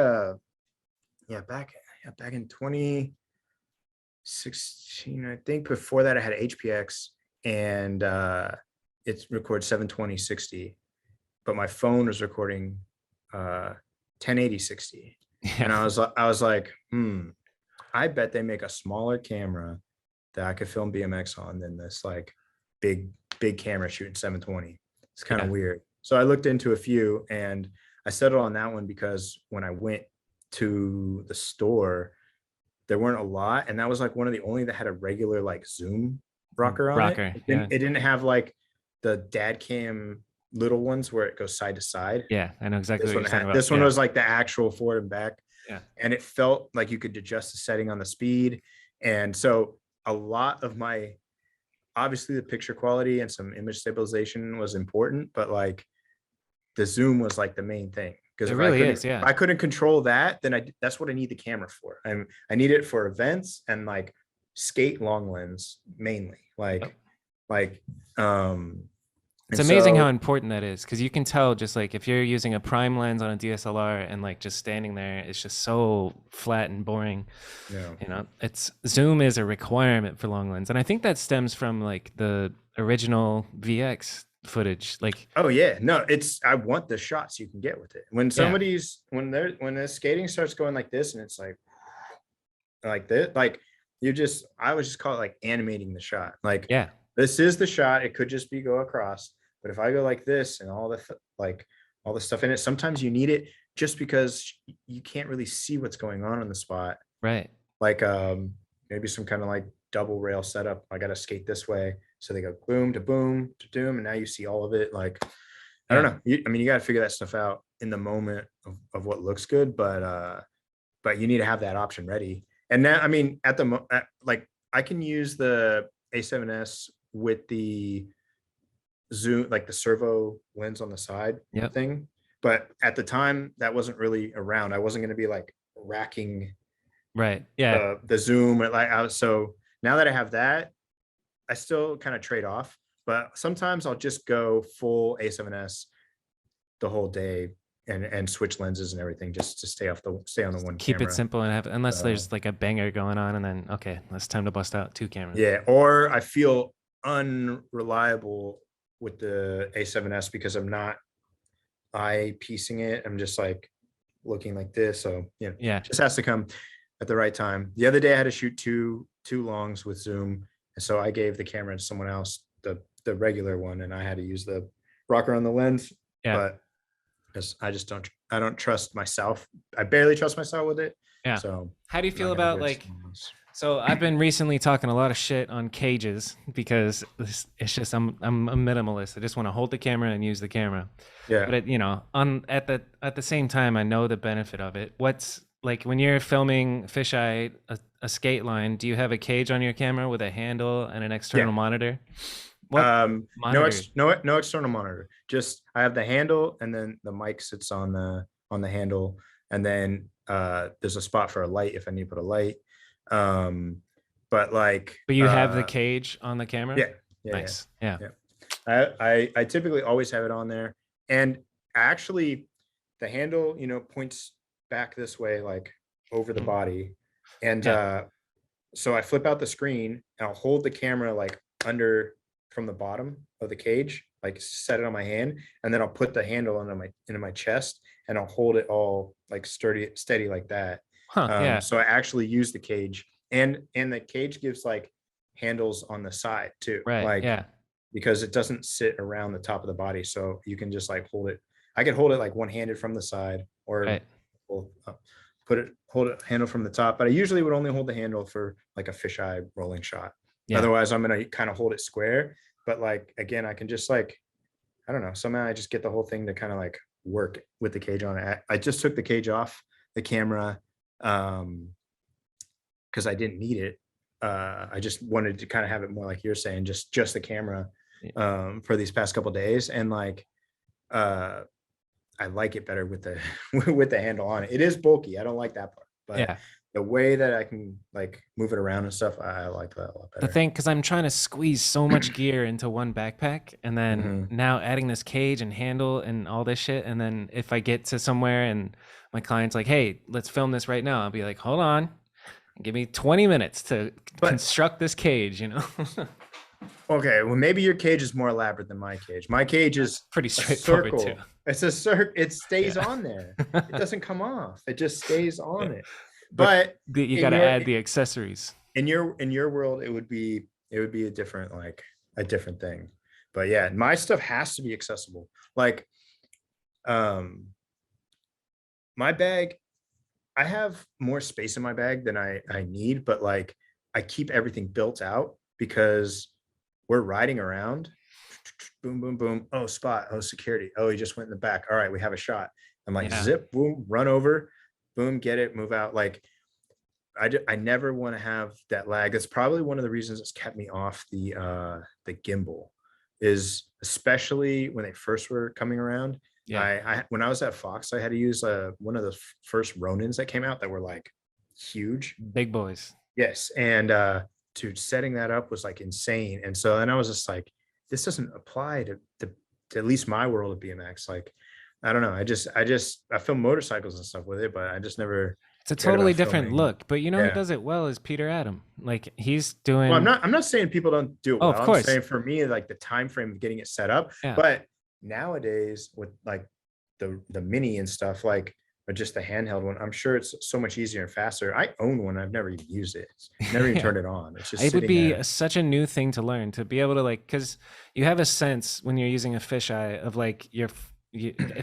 yeah back in 2016, I think. Before that I had HPX, and it records 720 60, but my phone was recording 1080 60. And Yeah. I was like, I bet they make a smaller camera that I could film BMX on than this like big camera shooting 720. It's kind of Yeah. weird. So I looked into a few, and I settled on that one because when I went to the store, there weren't a lot, and that was like one of the only that had a regular like zoom rocker on it. Rocker. Yeah. It didn't have like the dad cam little ones where it goes side to side. Yeah. I know exactly This what one you're talking had about. this one Yeah. was like the actual forward and back, Yeah. and it felt like you could adjust the setting on the speed. And so a lot of my, obviously the picture quality and some image stabilization was important, but like the zoom was like the main thing. Because It if I really couldn't is. Yeah. if I couldn't control that, then that's what I need the camera for. I need it for events and like skate long lens mainly. Yep. Like Like, It's and amazing how so, important that is, because you can tell just like if you're using a prime lens on a DSLR and like just standing there, it's just so flat and boring. yeah. You know, it's zoom is a requirement for long lens, and I think that stems from like the original VX footage. Like, Oh yeah, no, I want the shots you can get with it. When yeah, when the skating starts going like this and it's like this, like I would just call it like animating the shot. Like yeah, this is the shot. It could just be go across, but if I go like this and like all the stuff in it, sometimes you need it just because you can't really see what's going on in the spot. right, Like maybe some kind of like double rail setup. I got to skate this way, so they go boom to boom to doom, and now you see all of it. Like I don't yeah, know. I mean, you got to figure that stuff out in the moment of what looks good, but you need to have that option ready. And now, I mean, like I can use the A7S with the zoom, like the servo lens on the side yep, thing. But at the time, that wasn't really around. I wasn't going to be like racking right, yeah. the zoom or like I was so now that I have that, I still kind of trade off. But sometimes I'll just go full A7S the whole day and switch lenses and everything just to stay on the one Keep it camera. simple and have, unless So there's like a banger going on, and then okay, it's time to bust out two cameras. yeah, or I feel unreliable with the A7S because I'm not eye piecing it. I'm just like looking like this. So Yeah, just has to come at the right time. The other day I had to shoot two longs with zoom, and so I gave the camera to someone else, the regular one, and I had to use the rocker on the lens. yeah, But because I don't trust myself. I barely trust myself with it. yeah. So How do you I'm not feel gonna about give it to like? someone else. So I've been recently talking a lot of shit on cages because it's just I'm a minimalist. I just want to hold the camera and use the camera. Yeah. But you know, on at the same time, I know the benefit of it. What's like when you're filming fisheye a skate line? Do you have a cage on your camera with a handle and an Yeah. external monitor? What monitor? No external monitor. Just I have the handle, and then the mic sits on the handle, and then there's a spot for a light if I need to put a light. Um, but like But you have the cage on the camera. yeah, yeah, yeah, Nice. Yeah. yeah. I typically always have it on there, and actually, the handle points back this way, like over the Mm. body, and Yeah. so I flip out the screen and I'll hold the camera like under from the bottom of the cage, like set it on my hand, and then I'll put the handle into my chest, and I'll hold it all like steady like that. Huh. Yeah. So I actually use the cage, and the cage gives like handles on the side too, Right. like Yeah. because it doesn't sit around the top of the body, so you can just like hold it. I can hold it like one handed from the side, or Right. we'll hold it handle from the top, but I usually would only hold the handle for like a fisheye rolling shot. Yeah. Otherwise, I'm gonna kind of hold it square. But like again, I can just like I don't know. Somehow I just get the whole thing to kind of like work with the cage on it. I just took the cage off the camera because I didn't need it. I just wanted to kind of have it more like you're saying, just the camera Yeah. for these past couple days, and like uh I like it better with the with the handle on it. It is bulky. I don't like that part, but Yeah. the way that I can like move it around and stuff, I like that a lot The better. thing, because I'm trying to squeeze so much gear into one backpack, and then Mhm. now adding this cage and handle and all this shit, and then if I get to somewhere and my client's like, "Hey, let's film this right now," I'll be like, "Hold on, give me 20 minutes to But construct this cage," you know? okay, well, maybe your cage is more elaborate than my cage. My cage That's is pretty a straightforward too. circle. It's a circle. It stays Yeah. on there. It doesn't come off. It just stays Yeah. on it. But But you got in to your add the accessories. in your world, it would be a different like a different thing. But yeah, my stuff has to be accessible. Like um my bag, I have more space in my bag than I need, but like I keep everything built out because we're riding around. Boom, boom, boom. Oh, spot. Oh, security. Oh, he just went in the back. All right, we have a shot. I'm like, Yeah. zip, boom, run over, boom, get it, move out. Like, I never want to have that lag. That's probably one of the reasons that's kept me off the gimbal, is especially when they first were coming around. Yeah. When I was at Fox, I had to use one of the first Ronins that came out that were like huge. Big boys. Yes, and dude, setting that up was like insane. And so then I was just like, this doesn't apply to at least my world of BMX. Like, I don't know. I film motorcycles and stuff with it, but I just never It's a cared about totally different filming. look, but you know who Yeah. does it well is Peter Adam. Like he's Well, doing. I'm not saying people don't do it Oh, well. of I'm course. saying for me, like the time frame of getting it set up. Yeah. But nowadays with like the mini and stuff, like or just the handheld one, I'm sure it's so much easier and faster. I own one. I've never even used it. Never even Yeah. turned it on. It's just It would sitting be there. such a new thing to learn to be able to like, because you have a sense when you're using a fisheye of like if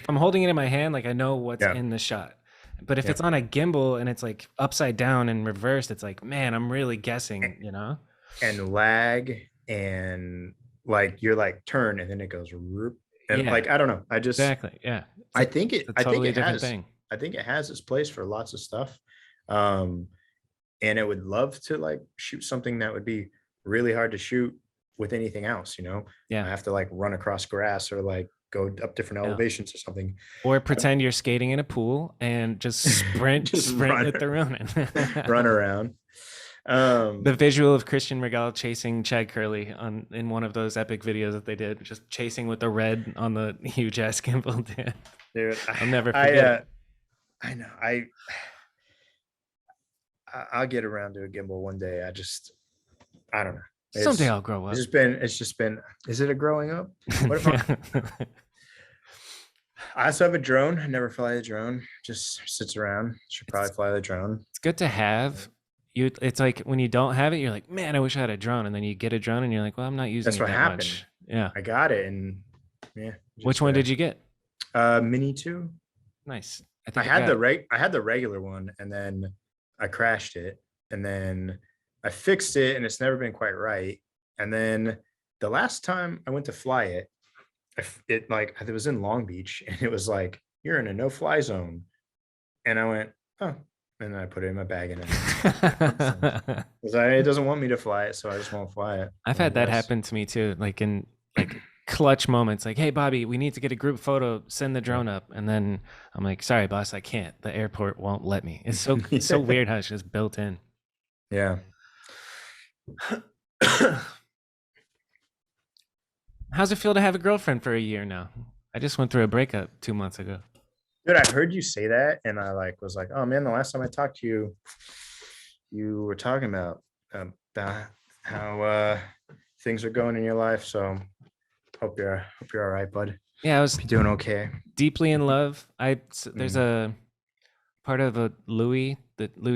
I'm holding it in my hand, like I know what's Yeah. in the shot. But if Yeah. it's on a gimbal and it's like upside down and reversed, it's like, man, I'm really guessing, you know? And lag and like you're like turn and then it goes and Yeah, like I don't know. exactly. Yeah. I think It's it a I think totally it different has thing. I think it has its place for lots of stuff. Um and I would love to like shoot something that would be really hard to shoot with anything else, you know. I Yeah. have to like run across grass or like go up different Yeah. elevations or something. Or pretend you're skating in a pool and just sprint, Just sprint with the run Ronin. around. The visual of Christian Regal chasing Chad Curley in one of those epic videos that they did, just chasing with the red on the huge ass gimbal, dude. Dude, I'll never I forget it. I know. I'll get around to a gimbal one day. I don't know. Someday I'll grow up. It's just been, is it a growing up? What if I also have a drone. I never fly the drone, just sits around. Should probably fly the drone. It's good to have. It's like when you don't have it, you're like, man, I wish I had a drone. And then you get a drone and you're like, well, I'm not using That's it what that happened. much. Yeah. I got it. And yeah. Which one did you get? Mini 2. Nice. I had the regular one and then I crashed it and then I fixed it and it's never been quite right. And then the last time I went to fly it, it was in Long Beach and it was like, you're in a no fly zone. And I went, oh, and then I put it in my bag and it doesn't want me to fly it, so I just won't fly it. I've had that happen to me too, like in like clutch moments, like, hey Bobby, we need to get a group photo, send the drone up. And then I'm like, sorry boss, I can't. The airport won't let me. It's so weird how it's just built in. Yeah. How's it feel to have a girlfriend for a year now? I just went through a breakup 2 months ago. Dude, I heard you say that and I was like, oh man, the last time I talked to you, you were talking about how things are going in your life. So hope you're all right, bud. Yeah, I was doing okay. Deeply in love. There's a part of the Louis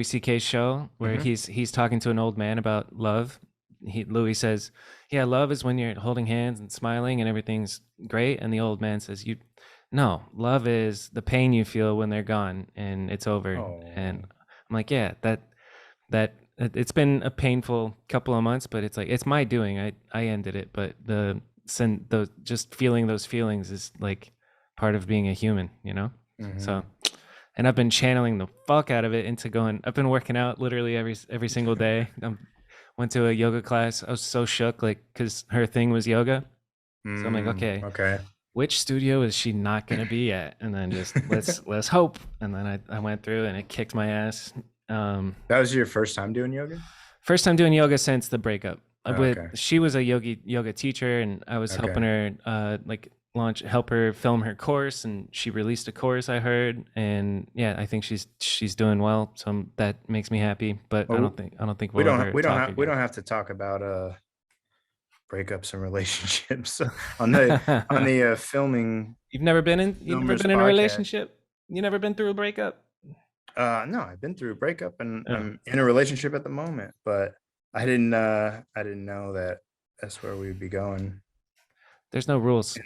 C.K. show where he's talking to an old man about love. Louis says, yeah, love is when you're holding hands and smiling and everything's great. And the old man says, no, love is the pain you feel when they're gone and it's over. Oh. And I'm like, yeah, that it's been a painful couple of months, but it's like, it's my doing. I ended it, but just feeling those feelings is like part of being a human, you know? So, and I've been channeling the fuck out of it into I've been working out literally every single day. Went to a yoga class. I was so shook, like, cause her thing was yoga. So I'm like, okay. Which studio is she not going to be at? And then just let's hope. And then I went through and it kicked my ass. That was your first time doing yoga? First time doing yoga since the breakup. She was a yoga teacher and I was helping her help her film her course, and she released a course, I heard, and yeah, I think she's doing well. So that makes me happy, but I don't think we don't have to talk about breakups and relationships on the filming. You've never been in a relationship? You never been through a breakup? No, I've been through a breakup and I'm in a relationship at the moment, but I didn't know that that's where we'd be going. There's no rules.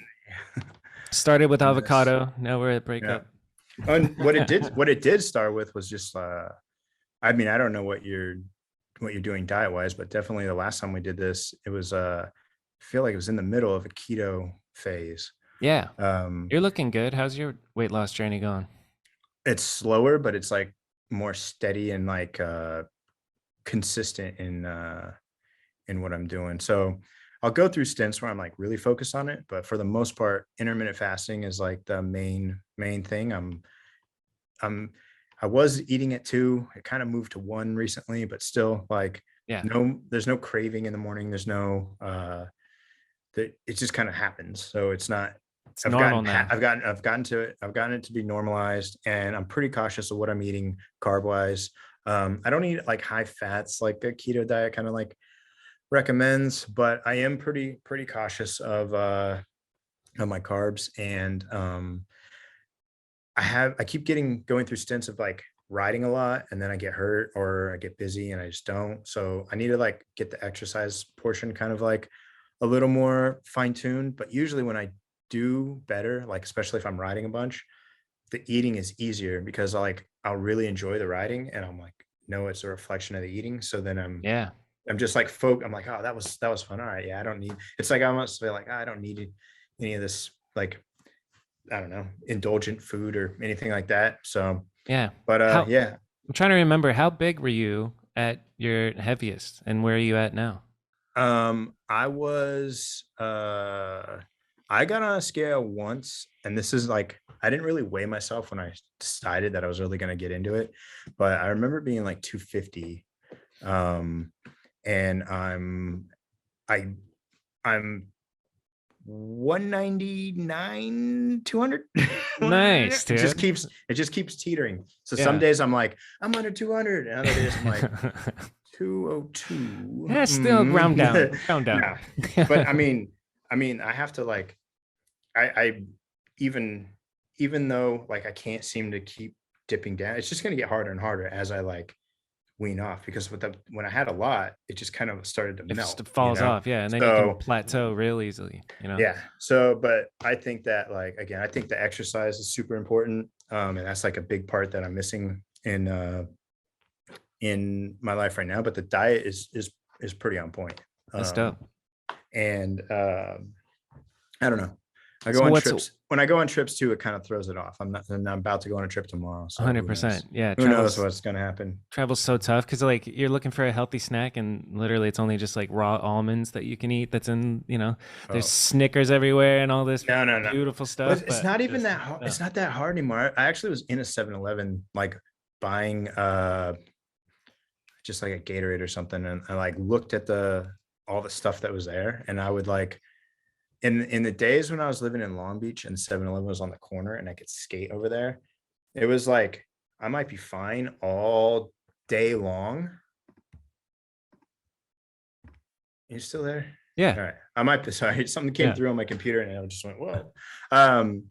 Started with avocado, now we're at breakup. Yeah. And what it did start with was just I mean, I don't know what you're doing diet wise, but definitely the last time we did this, it was I feel like it was in the middle of a keto phase. Yeah. You're looking good. How's your weight loss journey going? It's slower, but it's like more steady and like consistent in what I'm doing. So I'll go through stints where I'm like really focused on it, but for the most part, intermittent fasting is like the main thing. I was eating at 2. It kind of moved to 1 recently, but still like Yeah. There's no craving in the morning. There's no that it just kind of happens. So it's not. It's normal now. I've gotten it to be normalized, and I'm pretty cautious of what I'm eating carb wise. I don't eat like high fats like a keto diet kind of like recommends, but I am pretty cautious of my carbs. And I keep going through stints of like riding a lot, and then I get hurt or I get busy and I just don't. So I need to like get the exercise portion kind of like a little more fine tuned. But usually when I do better, like especially if I'm riding a bunch, the eating is easier because I'll really enjoy the riding, and I'm like, no, it's a reflection of the eating. So then Yeah. I'm just like I'm like, oh, that was fun. All right, yeah, I don't need. It's like I almost feel like, "Ah, I don't need any of this like, I don't know, indulgent food or anything like that." So, Yeah. but How yeah, I'm trying to remember, how big were you at your heaviest, and where are you at now? I was I got on a scale once, and this is like I didn't really weigh myself when I decided that I was really going to get into it, but I remember being like 250. Um, and I I'm 199, 200. Nice, dude. It just keeps teetering. So some Yeah. days I'm like, I'm under 200, and other days I'm like 202. Yeah, still round down. Round down. No. But I have to like I even even though like I can't seem to keep dipping down, it's just gonna get harder and harder as I like wean off, because when I had a lot, it just kind of started to It just melt, you falls know? off, yeah, and then you can So plateau real easily, you know? yeah. So, but I think that like again, I think the exercise is super important. And that's like a big part that I'm missing in my life right now. But the diet is pretty on point. That's dope. And I don't know. I go So on what's trips. When I go on trips too, it kind of throws it off. And I'm about to go on a trip tomorrow. So who 100%. knows? Yeah, Who knows what's gonna happen? travel's so tough because like you're looking for a healthy snack and literally it's only just like raw almonds that you can eat that's in, there's Oh, Snickers everywhere and all this no, no, no. beautiful But stuff, it's but not even just that hard. no. It's not that hard anymore. I actually was in a 7-Eleven like buying just like a Gatorade or something, and I like looked at the all the stuff that was there, and I would like in the days when I was living in Long Beach and 7-Eleven was on the corner and I could skate over there, it was like I might be fine all day long. You still there? Yeah. All right. I might be sorry. Something came Yeah. through on my computer and I just went, whoa. Um,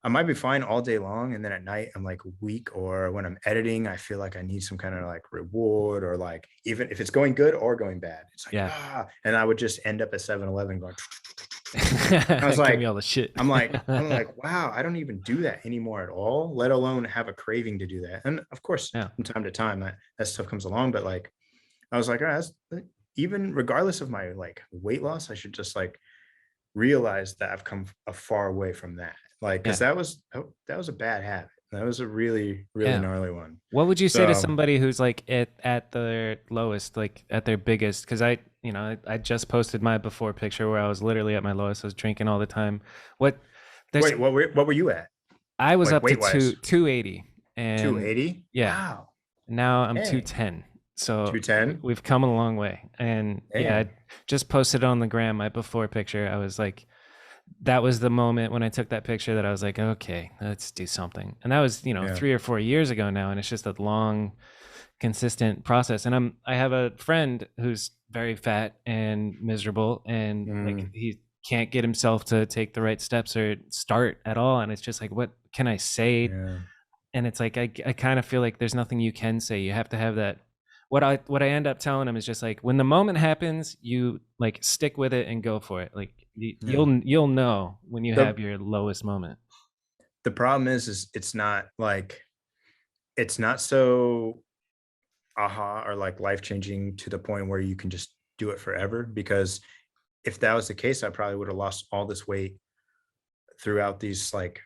I might be fine all day long. And then at night, I'm like weak, or when I'm editing, I feel like I need some kind of like reward, or like even if it's going good or going bad, it's like, Yeah. and I would just end up at 7-Eleven going, I was Give me like, all the shit. I'm like, wow, I don't even do that anymore at all, let alone have a craving to do that. And of course, Yeah. from time to time, that stuff comes along. But like, I was like, all right, even regardless of my like weight loss, I should just like realize that I've come a far way from that. Like, because Yeah. that was a bad habit. That was a really Yeah. gnarly one. What would you say to So, somebody who's like at their lowest, like at their biggest? Because I just posted my before picture where I was literally at my lowest. I was drinking all the time. What there's wait, what were you at? I was Like up to weight wise? 280, and 280? yeah, Wow. now I'm Dang. 210. So 210? we've come a long way. And yeah, I Dang. just posted on the gram my before picture. I was like, that was the moment when I took that picture that I was like, okay, let's do something. And that was, Yeah. 3 or 4 years ago now. And it's just a long, consistent process. And I have a friend who's very fat and miserable, and like Mm, he can't get himself to take the right steps or start at all. And it's just like, what can I say? yeah. And it's like I kind of feel like there's nothing you can say. You have to have that. What I end up telling him is just like, when the moment happens, you like stick with it and go for it. Like Yeah. you'll know when you The have your lowest moment. the problem is it's not so aha or like life changing to the point where you can just do it forever. Because if that was the case, I probably would have lost all this weight throughout these like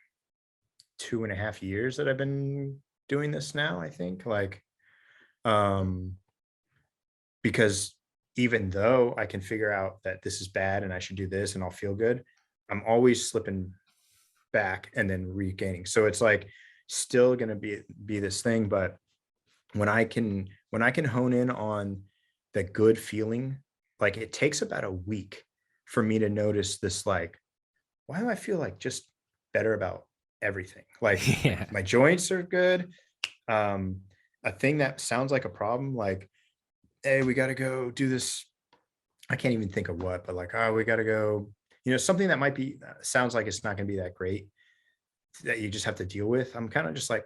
2.5 years that I've been doing this now, I think. Like, um, because even though I can figure out that this is bad and I should do this and I'll feel good, I'm always slipping back and then regaining. So it's like still gonna be this thing. But when I can hone in on that good feeling, like it takes about a week for me to notice this, like, why do I feel like just better about everything? Like Yeah. my joints are good. Um, a thing that sounds like a problem, like, hey, we got to go do this. I can't even think of what, but like, oh, we got to go, something that might be, sounds like it's not going to be that great that you just have to deal with. I'm kind of just like,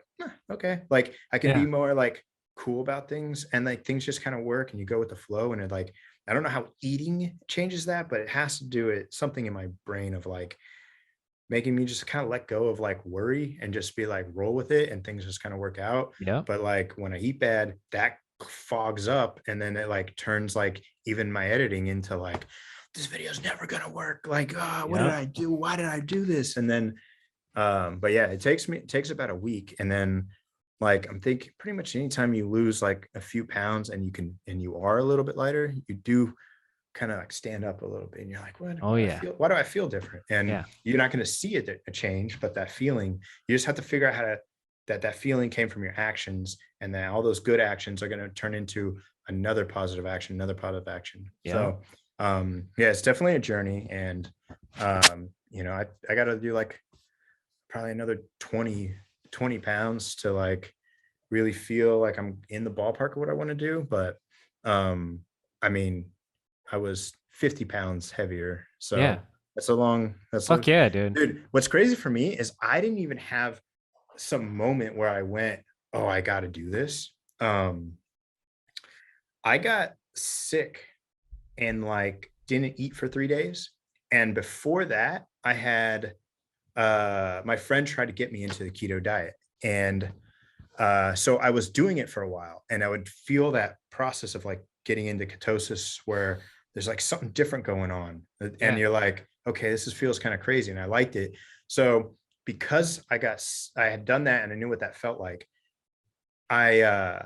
okay. Like I can be Yeah. more like cool about things and like things just kind of work and you go with the flow. And it like, I don't know how eating changes that, but it has to do it something in my brain of like making me just kind of let go of like worry and just be like roll with it and things just kind of work out. Yep. But like when I eat bad, that fogs up and then it like turns like even my editing into like this video's never gonna work. Like, what did Yep. I do? Why did I do this? And then but yeah, it takes about a week. And then like I'm thinking pretty much anytime you lose like a few pounds and you are a little bit lighter, you do kind of like stand up a little bit and you're like, Oh yeah. why do I feel different? And Yeah. you're not going to see it a change, but that feeling, you just have to figure out how to that feeling came from your actions, and then all those good actions are going to turn into another positive action, another positive action. Yeah. So yeah, it's definitely a journey. And I got to do like probably another 20 pounds to like really feel like I'm in the ballpark of what I want to do. But I mean, I was 50 pounds heavier. Yeah. So that's a Fuck yeah, dude. dude. What's crazy for me is I didn't even have some moment where I went, oh, I got to do this. I got sick and like didn't eat for 3 days. And before that, I had my friend tried to get me into the keto diet. And so I was doing it for a while and I would feel that process of like getting into ketosis where there's like something different going on. And Yeah. you're like, okay, feels kind of crazy. And I liked it. So because I had done that and I knew what that felt like, I, uh,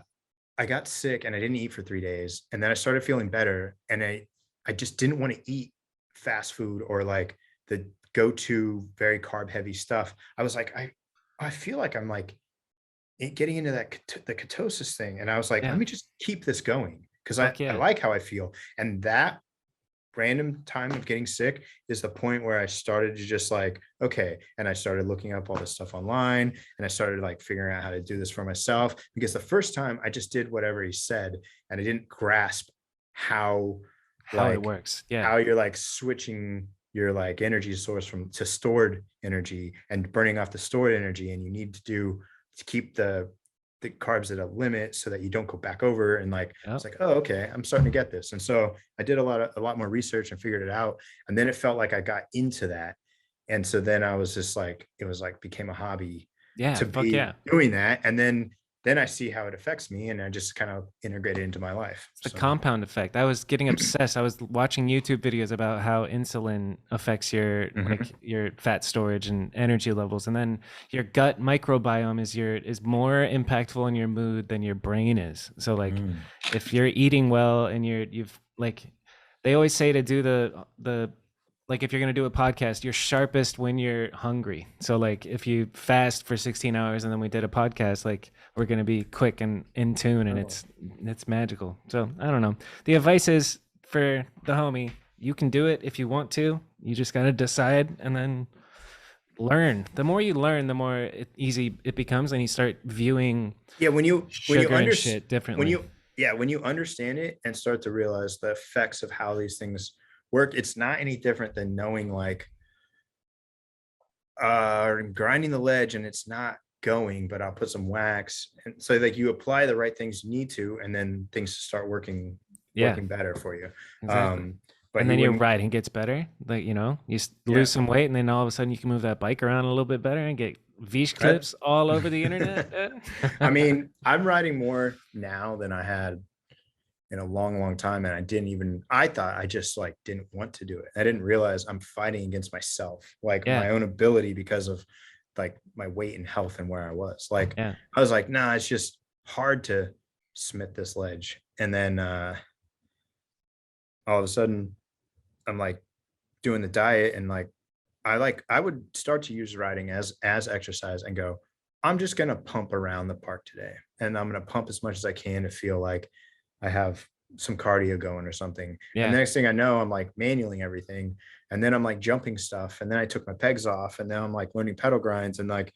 I got sick and I didn't eat for 3 days. And then I started feeling better. And I just didn't want to eat fast food or like the go-to very carb heavy stuff. I was like, I feel like I'm like getting into the ketosis thing. And I was like, let Yeah. me just keep this going because I Fuck yeah. like how I feel. And that random time of getting sick is the point where I started to just like, okay. And I started looking up all this stuff online and I started like figuring out how to do this for myself because the first time I just did whatever he said and I didn't grasp how How it like works. Yeah. how you're like switching your like energy source from to stored energy and burning off the stored energy. And you need to keep the carbs at a limit so that you don't go back over. And like it's Yep. like, oh, okay, I'm starting to get this. And so I did a lot more research and figured it out. And then it felt like I got into that. And so then I was just like, it was like became a hobby Yeah. to Fuck be yeah. doing that. And then I see how it affects me and I just kind of integrate it into my life. The So compound effect. I was getting obsessed. I was watching YouTube videos about how insulin affects your mhm. like your fat storage and energy levels, and then your gut microbiome is more impactful in your mood than your brain is. So like, Mm. if you're eating well and you've like, they always say to do the like if you're gonna do a podcast, you're sharpest when you're hungry. So like if you fast for 16 hours and then we did a podcast, like we're gonna be quick and in tune, and Oh. it's magical. So I don't know. The advice is for the homie, you can do it if you want to. You just gotta decide and then learn. The more you learn, the more easy it becomes, and you start viewing Yeah, sugar and shit when differently. you understand it and start to realize the effects of how these things work, it's not any different than knowing like grinding the ledge and it's not going, but I'll put some wax. And so like you apply the right things you need to, and then things start Yeah, working better for you. exactly. Um, but And you then your wouldn't, riding gets better. Like, you lose yeah. some weight, and then all of a sudden you can move that bike around a little bit better and get Veesh I, clips all over the internet. I mean, I'm riding more now than I had in a long, long time. And I thought I just like didn't want to do it. I didn't realize I'm fighting against myself, like Yeah, my own ability because of like my weight and health and where I was. Like yeah, I was like, nah, it's just hard to smith this ledge. And then all of a sudden I'm like doing the diet and like I would start to use riding as exercise and go, I'm just gonna pump around the park today. And I'm gonna pump as much as I can to feel like I have some cardio going or something. And Yeah. the next thing I know, I'm like manualing everything. And then I'm like jumping stuff. And then I took my pegs off. And now I'm like learning pedal grinds. And like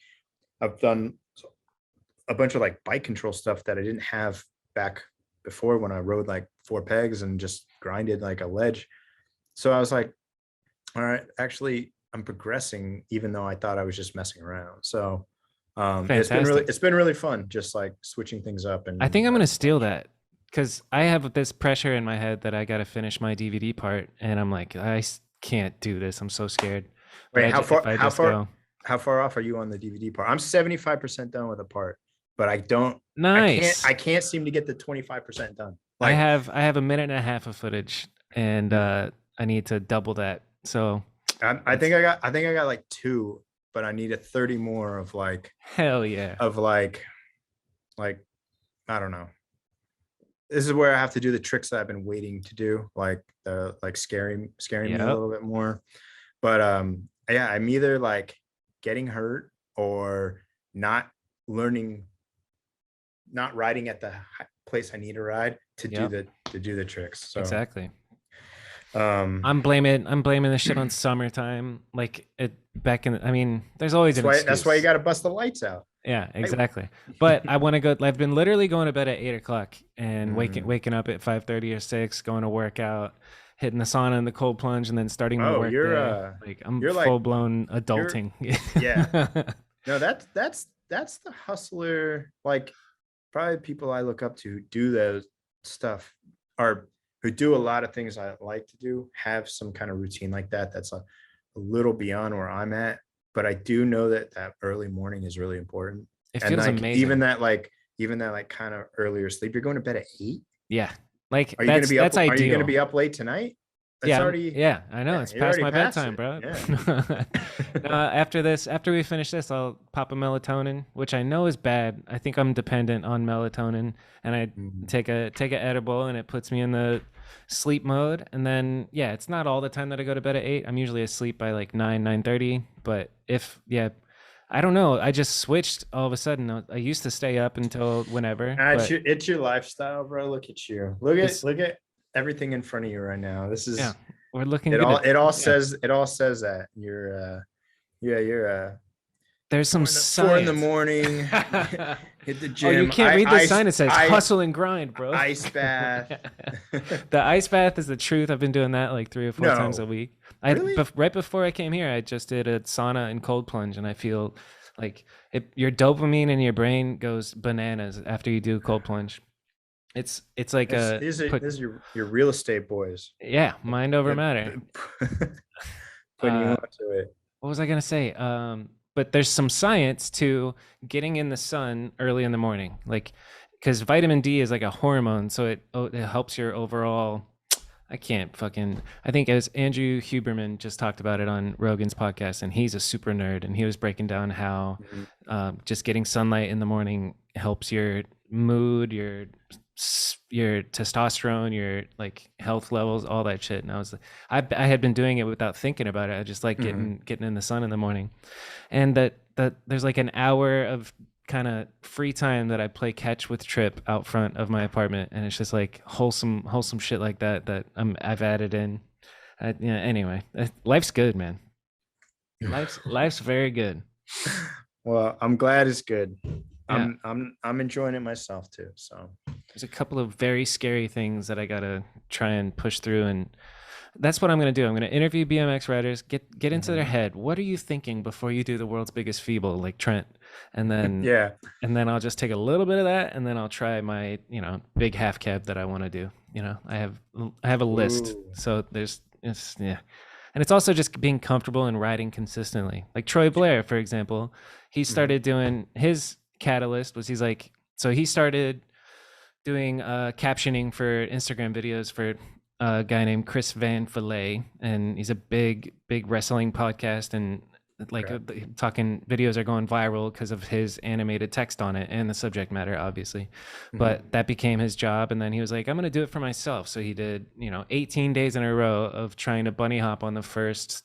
I've done a bunch of like bike control stuff that I didn't have back before when I rode like 4 pegs and just grinded like a ledge. So I was like, all right, actually I'm progressing even though I thought I was just messing around. So Fantastic. it's been really fun just like switching things up. I think And I'm gonna steal that because I have this pressure in my head that I gotta finish my DVD part, and I'm like, can't do this. I'm so scared. But wait, if I just go, how far off are you on the DVD part? I'm 75% done with the part, but I don't nice. I can't seem to get the 25% done. I Like have a minute and a half of footage, and I need to double that. So I think I got like 2, but I need a 30 more of hell yeah. Like I don't know. This is where I have to do the tricks that I've been waiting to do, like the like scaring me a Yep. little bit more. But yeah, I'm either like getting hurt or not learning, not riding at the place I need to ride to do Yep. the tricks. So Exactly. um I'm blaming the shit on summertime. Like it back in. I mean, there's always an excuse. that's why you got to bust the lights out. Yeah, exactly. But I want to go. I've been literally going to bed at 8 o'clock and waking up at 5:30 or 6, going to work out, hitting the sauna and the cold plunge, and then starting my work day. Like I'm you're like full blown adulting. yeah. No, that's the hustler. Like probably people I look up to do those stuff, or who do a lot of things I like to do, have some kind of routine like that. That's a little beyond where I'm at. But I do know that that early morning is really important. It And feels like amazing. even that like kind of earlier sleep. You're going to bed at 8. Yeah, like Are you gonna be up? that's Are you gonna ideal. be up late tonight? It's Yeah, already yeah, I know. yeah, It's you're past already my past bedtime, it. bro. Yeah. After we finish this, I'll pop a melatonin, which I know is bad. I think I'm dependent on melatonin, and I Mhm. take a edible, and it puts me in the sleep mode. And then, yeah, it's not all the time that I go to bed at 8. I'm usually asleep by like 9:30. But I don't know. I just switched all of a sudden. I used to stay up until whenever, but It's your lifestyle, bro. Look at you. this, Look at everything in front of you right now. This yeah, is we're looking good. Yeah, it all says that you're you're there's some 4 in the science. morning, hit the Oh, you gym, can't read the sign. It says hustle and grind, bro. ice bath. The ice bath is the truth. I've been doing that like 3 or 4 times a No, week. really? Right before I came here, I just did a sauna and cold plunge, and I feel like your dopamine in your brain goes bananas after you do cold plunge. It's like a put These are your real estate boys. yeah, mind over matter. Putting you Uh, onto it. what was I gonna say? But there's some science to getting in the sun early in the morning, like because vitamin D is like a hormone, so it helps your overall. I can't fucking. I think as Andrew Huberman just talked about it on Rogan's podcast, and he's a super nerd, and he was breaking down how Mhm. just getting sunlight in the morning helps your mood, your testosterone, your like health levels, all that shit. And I was like, I had been doing it without thinking about it. I just like Mhm. getting in the sun in the morning, and that there's like an hour of kind of free time that I play catch with Trip out front of my apartment, and it's just like wholesome shit like that I've added in. Yeah. Anyway, life's good, man. Life's very good. Well, I'm glad it's good. Yeah. I'm enjoying it myself too. So There's a couple of very scary things that I gotta try and push through, and that's what I'm gonna do. I'm gonna interview BMX riders, get into their mhm. head. What are you thinking before you do the world's biggest feeble like Trent? And then Yeah. I'll just take a little bit of that, and then I'll try my big half cab that I want to do. I have a list, Ooh. so it's yeah, and it's also just being comfortable and riding consistently. Like Troy Blair, for example, he Mhm. started doing his catalyst was he's like so he started doing captioning for Instagram videos for a guy named Chris Van Fillet, and he's a big wrestling podcast, and like Okay. talking videos are going viral because of his animated text on it and the subject matter, obviously. Mhm. But that became his job, and then he was like, "I'm gonna do it for myself." So he did 18 days in a row of trying to bunny hop on the first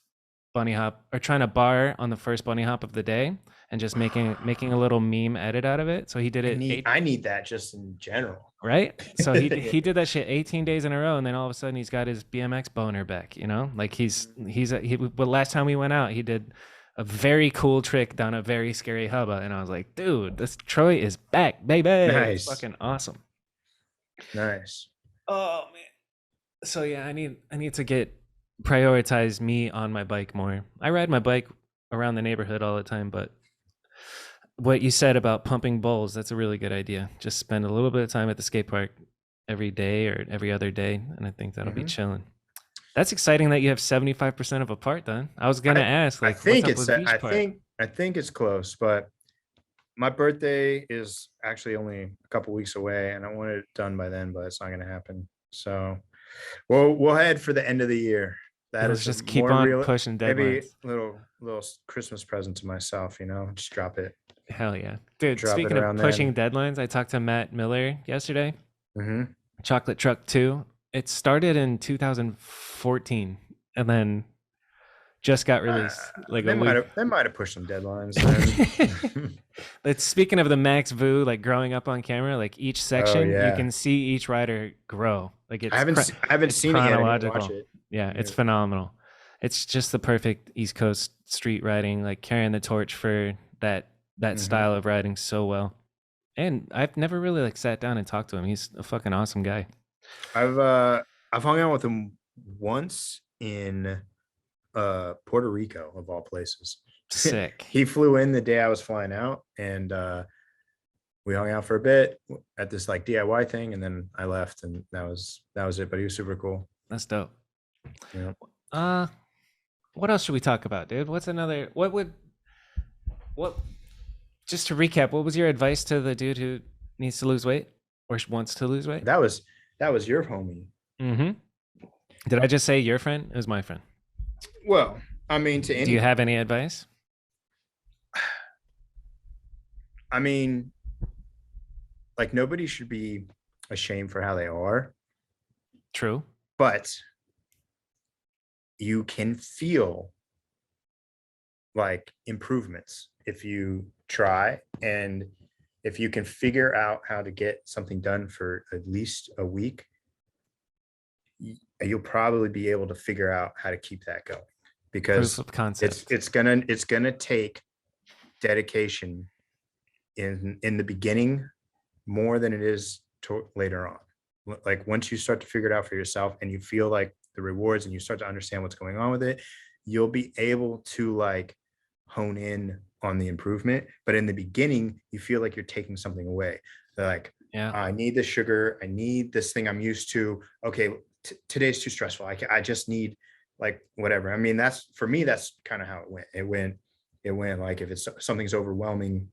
bunny hop or trying to bar on the first bunny hop of the day and just making a little meme edit out of it. So he did it. I need that just in general. Right? So he did that shit 18 days in a row, and then all of a sudden he's got his BMX boner back. You know, like but last time we went out, he did a very cool trick down a very scary hubba, and I was like, dude, this Troy is back, baby. Nice. It's fucking awesome. Nice. Oh man. So yeah, I need to prioritize me on my bike more. I ride my bike around the neighborhood all the time, but what you said about pumping bowls, that's a really good idea. Just spend a little bit of time at the skate park every day or every other day, and I think that'll be chilling. That's exciting that you have 75% of a part done. I was gonna ask, like, I think it's close, but my birthday is actually only a couple weeks away, and I want it done by then, but it's not gonna happen. So we'll head for the end of the year. That is just keep on pushing deadlines. Maybe little Christmas present to myself, just drop it. Hell yeah. Dude, speaking of pushing deadlines, I talked to Matt Miller yesterday. Chocolate Truck 2. It started in 2014 and then just got released. They might have pushed some deadlines. But speaking of the Max Vu, like growing up on camera, like each section, you can see each rider grow. Like it's I haven't seen it yet. Watch it. Yeah, it's phenomenal. It's just the perfect East Coast street riding, like carrying the torch for that style of riding so well. And I've never really like sat down and talked to him. He's a fucking awesome guy. I've hung out with him once in Puerto Rico, of all places. Sick. He flew in the day I was flying out, and we hung out for a bit at this like DIY thing, and then I left, and that was it. But he was super cool. That's dope. Yeah. What else should we talk about, dude? Just to recap, what was your advice to the dude who needs to lose weight or wants to lose weight? That was your homie. Did I just say your friend? It was my friend. Well, I mean, do you have any advice? I mean, like, nobody should be ashamed for how they are. True. But you can feel like improvements if you try, and if you can figure out how to get something done for at least a week, you'll probably be able to figure out how to keep that going, because it's gonna take dedication in the beginning more than it is later on. Like, once you start to figure it out for yourself and you feel like the rewards and you start to understand what's going on with it, you'll be able to like hone in on the improvement. But in the beginning, you feel like you're taking something away. Like, I need the sugar, I need this thing I'm used to. Okay, today's too stressful. I just need like whatever. I mean, that's for me, that's kind of how it went. It went like, if it's something's overwhelming,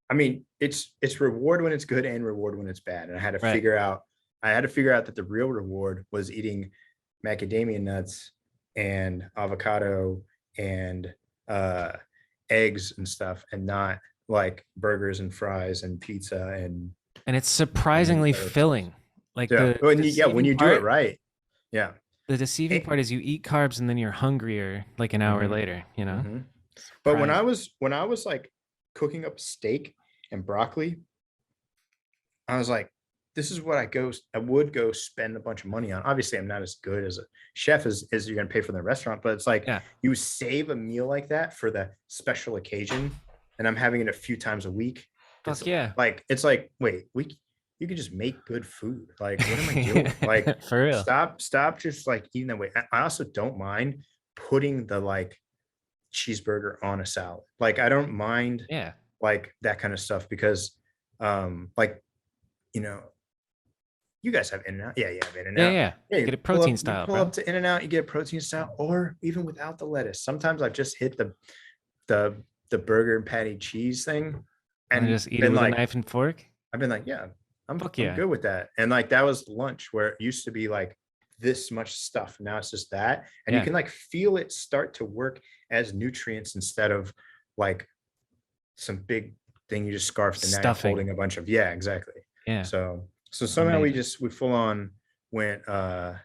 I mean, it's reward when it's good and reward when it's bad. And I had to figure out that the real reward was eating macadamia nuts and avocado and eggs and stuff, and not like burgers and fries and pizza and it's surprisingly filling. Like when you do it right. Yeah. The deceiving part is you eat carbs and then you're hungrier like an hour later, you know? But when I was like cooking up steak and broccoli, I was like, this is what I would go spend a bunch of money on. Obviously, I'm not as good as a chef as you're going to pay for the restaurant, but it's like, you save a meal like that for the special occasion, and I'm having it a few times a week. Like, it's like, wait, you can just make good food. Like, what am I doing? Like, for real. Stop just like eating that way. I also don't mind putting the like cheeseburger on a salad. Like, I don't mind like that kind of stuff, because like, you guys have In-N-Out. Yeah, you have In-N-Out. Yeah. You get a protein style. You pull up to In-N-Out, you get a protein style, or even without the lettuce. Sometimes I've just hit the burger and patty cheese thing, and just eat it with a knife and fork. I've been like, I'm good with that. And like, that was lunch, where it used to be like this much stuff. Now it's just that, and you can like feel it start to work as nutrients instead of like some big thing you just scarfed and now you're holding a bunch of exactly. So somehow we full on went to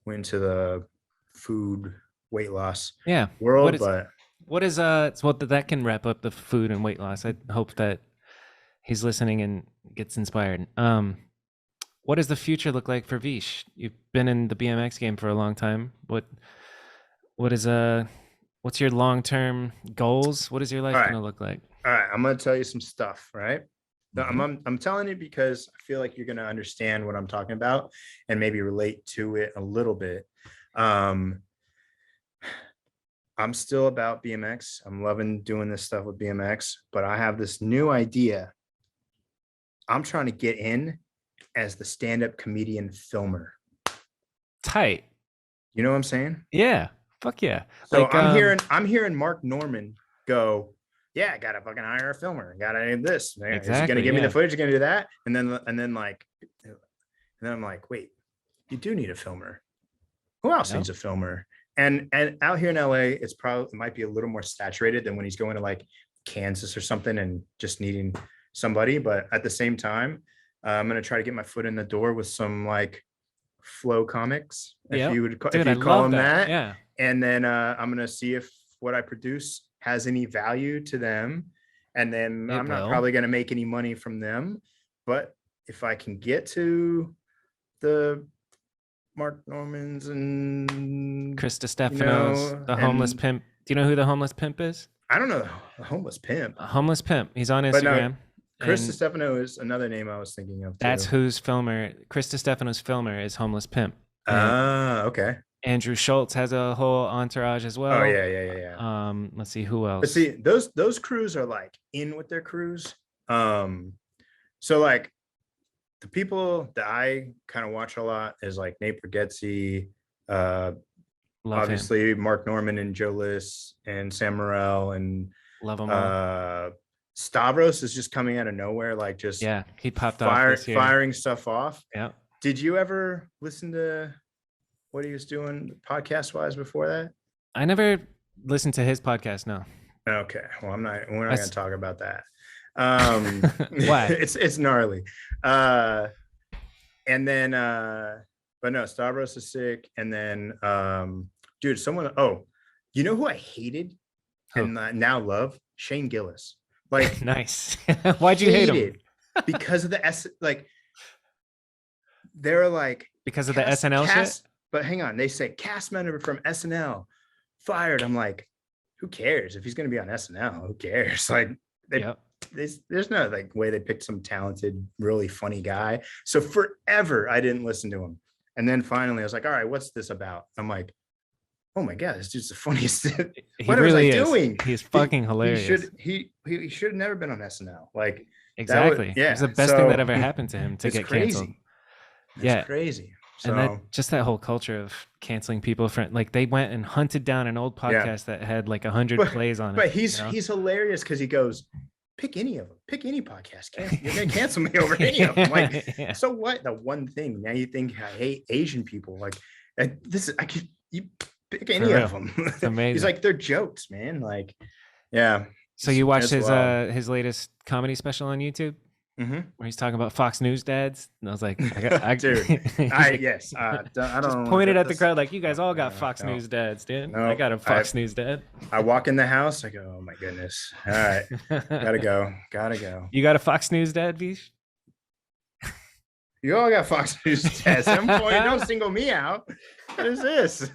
the food weight loss Yeah. world, but what is well, that can wrap up the food and weight loss. I hope that he's listening and gets inspired. What does the future look like for Veesh? You've been in the BMX game for a long time. What is what's your long-term goals? What is your life all going right. to look like? All right, I'm gonna tell you some stuff, right? No, Mm-hmm. I'm telling you because I feel like you're gonna understand what I'm talking about and maybe relate to it a little bit. Um, I'm still about BMX. I'm loving doing this stuff with BMX, but I have this new idea. I'm trying to get in as the stand-up comedian filmer. Tight. You know what I'm saying? Yeah. Fuck yeah. So Like I'm hearing Mark Norman go, yeah, I gotta fucking hire a filmer. Gotta do this. Is he gonna give me the footage? You're gonna do that? And then like, and then I'm like, wait, you do need a filmer. Who else needs a filmer? And out here in LA, it might be a little more saturated than when he's going to like Kansas or something and just needing somebody. But at the same time, I'm gonna try to get my foot in the door with some like flow comics, if you would call them that. Yeah. And then I'm gonna see if what I produce has any value to them. And then I'm not probably gonna make any money from them. But if I can get to the Mark Normans and Chris DiStefano's, the homeless pimp. Do you know who the homeless pimp is? I don't know. The homeless pimp. A homeless pimp. He's on Instagram. No, Chris DiStefano is another name I was thinking of too. That's whose filmer. Chris DiStefano's filmer is homeless pimp. Okay. Andrew Schultz has a whole entourage as well. Oh yeah. Let's see who else. But see, those crews are like in with their crews. So like the people that I kind of watch a lot is like Nate Bargatze, obviously him. Mark Norman and Joe Liss and Sam Morrell and love them all. Stavros is just coming out of nowhere, like just he popped off firing stuff off. Yeah. Did you ever listen to what he was doing podcast wise before that? I never listened to his podcast. No. Okay. Well, we're not going to talk about that. Why? It's gnarly. And then but no, Stavros is sick. And then dude, you know who I hated and now love? Shane Gillis. Like nice. Why'd you hate him? Because of the like they're like because of the SNL shit. But hang on, they say cast member from SNL fired. I'm like, who cares if he's going to be on SNL? Who cares? Like, there's no like way they picked some talented, really funny guy. So forever, I didn't listen to him, and then finally, I was like, all right, what's this about? I'm like, oh my god, this dude's the funniest. What was I doing? He's fucking hilarious. He should have never been on SNL. Like exactly. It was the best thing that ever happened to him to get canceled. It's crazy. So, and that whole culture of canceling people for like they went and hunted down an old podcast that had like 100 plays on it. But he's hilarious because he goes, pick any of them, pick any podcast. You're gonna cancel me over any of them. Like, so what? The one thing now you think I hate Asian people? Like you pick any of them. It's amazing. He's like, they're jokes, man. Like, yeah. So you watched his latest comedy special on YouTube? Mm-hmm. Where he's talking about Fox News dads, and I was like, dude, I don't pointed at the crowd like, you guys all got Fox News dads, dude. No, I got a Fox News dad. I walk in the house, I go, oh my goodness, all right, gotta go. You got a Fox News dad, Veesh? You all got Fox News dads. Don't single me out. What is this?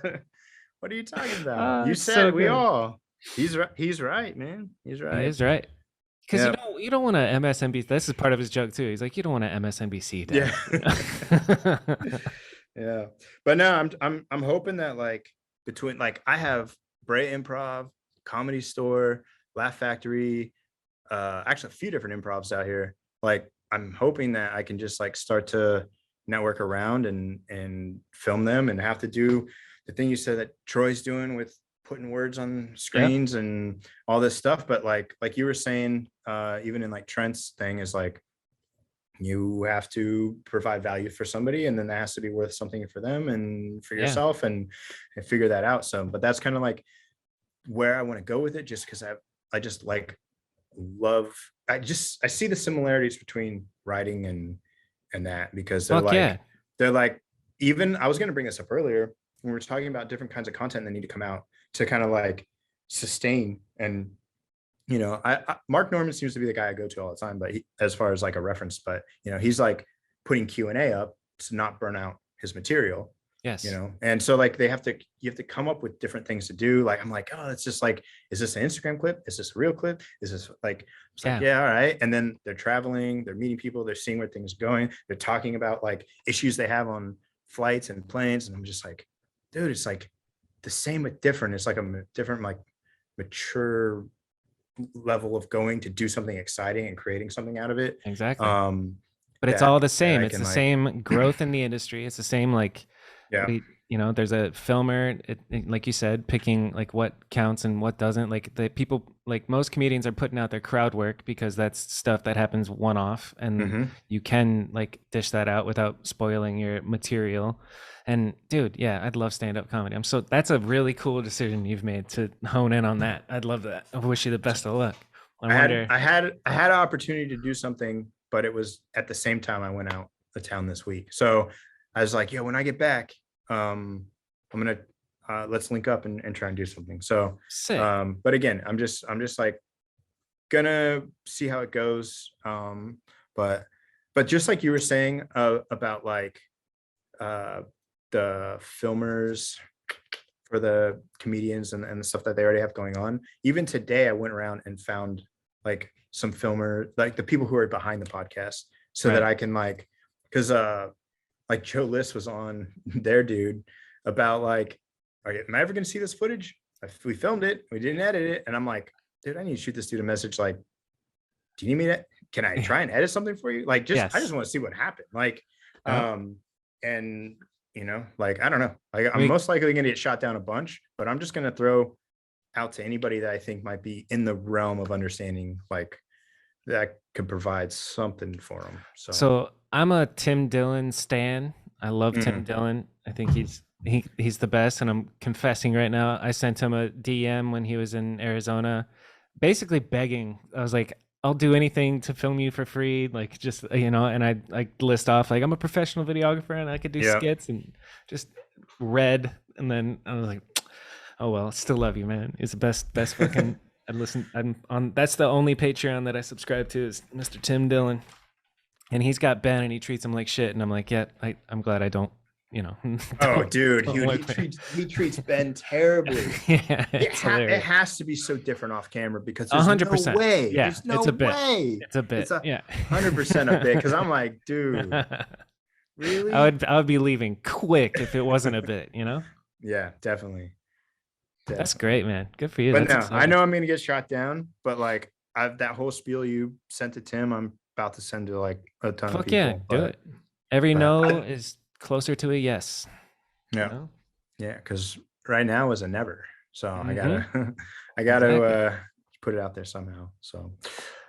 What are you talking about? You said we all. He's right. He's right, man. He's right. He is right. Because you don't want to MSNBC. This is part of his joke too. He's like, you don't want to MSNBC. Dad. Yeah. Yeah. But no, I'm hoping that like between like I have Bray Improv, Comedy Store, Laugh Factory, actually a few different improvs out here. Like I'm hoping that I can just like start to network around and film them and have to do the thing you said that Troy's doing with putting words on screens and all this stuff. But like you were saying, even in like Trent's thing is like, you have to provide value for somebody and then that has to be worth something for them and for yourself and figure that out. So, but that's kind of like where I want to go with it, just because I just like love, I see the similarities between writing and that, because they're they're like, even I was going to bring this up earlier. when we're talking about different kinds of content that need to come out to kind of like sustain. And Mark Norman seems to be the guy I go to all the time, but as far as like a reference, but he's like putting Q&A up to not burn out his material. Yes. And so like you have to come up with different things to do. Like, I'm like, oh, it's just like, is this an Instagram clip? Is this a real clip? Is this like, it's like, yeah, all right. And then they're traveling, they're meeting people, they're seeing where things are going. They're talking about like issues they have on flights and planes. And I'm just like, dude, it's like the same but different. It's like a different, like mature level of going to do something exciting and creating something out of it. Exactly. But it's all the same. It's the like, same growth in the industry. It's the same, like, there's a filmer, like you said, picking like what counts and what doesn't. Like the people, like most comedians are putting out their crowd work because that's stuff that happens one off, and you can like dish that out without spoiling your material. And dude, yeah, I'd love stand-up comedy. That's a really cool decision you've made to hone in on that. I'd love that. I wish you the best of luck. I had an opportunity to do something, but it was at the same time I went out of town this week. So I was like, when I get back, I'm gonna let's link up and try and do something. So sick. But again, I'm just like gonna see how it goes. But just like you were saying about like the filmers for the comedians and the stuff that they already have going on. Even today, I went around and found like some filmer, like the people who are behind the podcast, so that I can like, because like Joe List was on their dude about like, am I ever going to see this footage? We filmed it, we didn't edit it. And I'm like, dude, I need to shoot this dude a message like, do you need me to, can I try and edit something for you? Like, I just want to see what happened. Like, and like, I don't know, like I'm most likely going to get shot down a bunch, but I'm just going to throw out to anybody that I think might be in the realm of understanding, like that could provide something for them. So I'm a Tim Dillon stan. I love Tim Dillon. I think he's the best. And I'm confessing right now, I sent him a DM when he was in Arizona, basically begging. I was like, I'll do anything to film you for free. Like, just, and I like list off, like, I'm a professional videographer and I could do skits, and just read. And then I was like, oh, well, still love you, man. He's the best fucking, I'm on, that's the only Patreon that I subscribe to is Mr. Tim Dillon. And he's got Ben and he treats him like shit. And I'm like, yeah, I'm glad I don't, oh, dude, he treats Ben terribly. Yeah, it has to be so different off camera because there's 100%. No way. Yeah, there's no it's a bit. way. It's a bit. It's 100% a bit. Because I'm like, dude, really? I would be leaving quick if it wasn't a bit, Yeah, definitely. That's great, man. Good for you. But I know I'm gonna get shot down, but like that whole spiel you sent to Tim, I'm about to send to like a ton of people. Yeah, do it. Every no is closer to a yes. Yeah. Yeah, because right now is a never. So I gotta put it out there somehow. So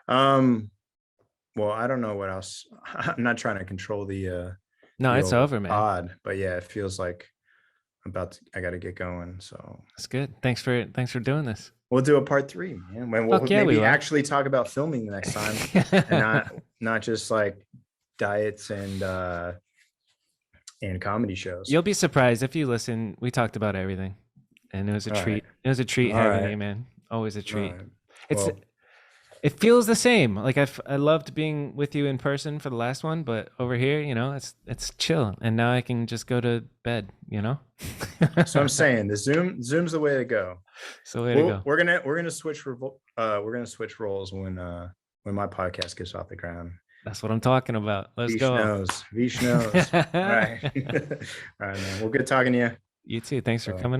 well, I don't know what else. I'm not trying to control the it's over, man. Pod, but yeah, it feels like I gotta get going. So that's good. Thanks for doing this. We'll do a part 3, man. We'll maybe actually talk about filming the next time and not just like diets and comedy shows. You'll be surprised if you listen. We talked about everything, and it was a treat. It was a treat having you, man. Always a treat. It feels the same. Like I loved being with you in person for the last one, but over here, it's chill, and now I can just go to bed. So I'm saying the Zoom's the way to go. So way to go. We're gonna switch roles when my podcast gets off the ground. That's what I'm talking about. Let's go. Veesh knows. All right. All right, man. Well, good talking to you. You too. Thanks for coming on.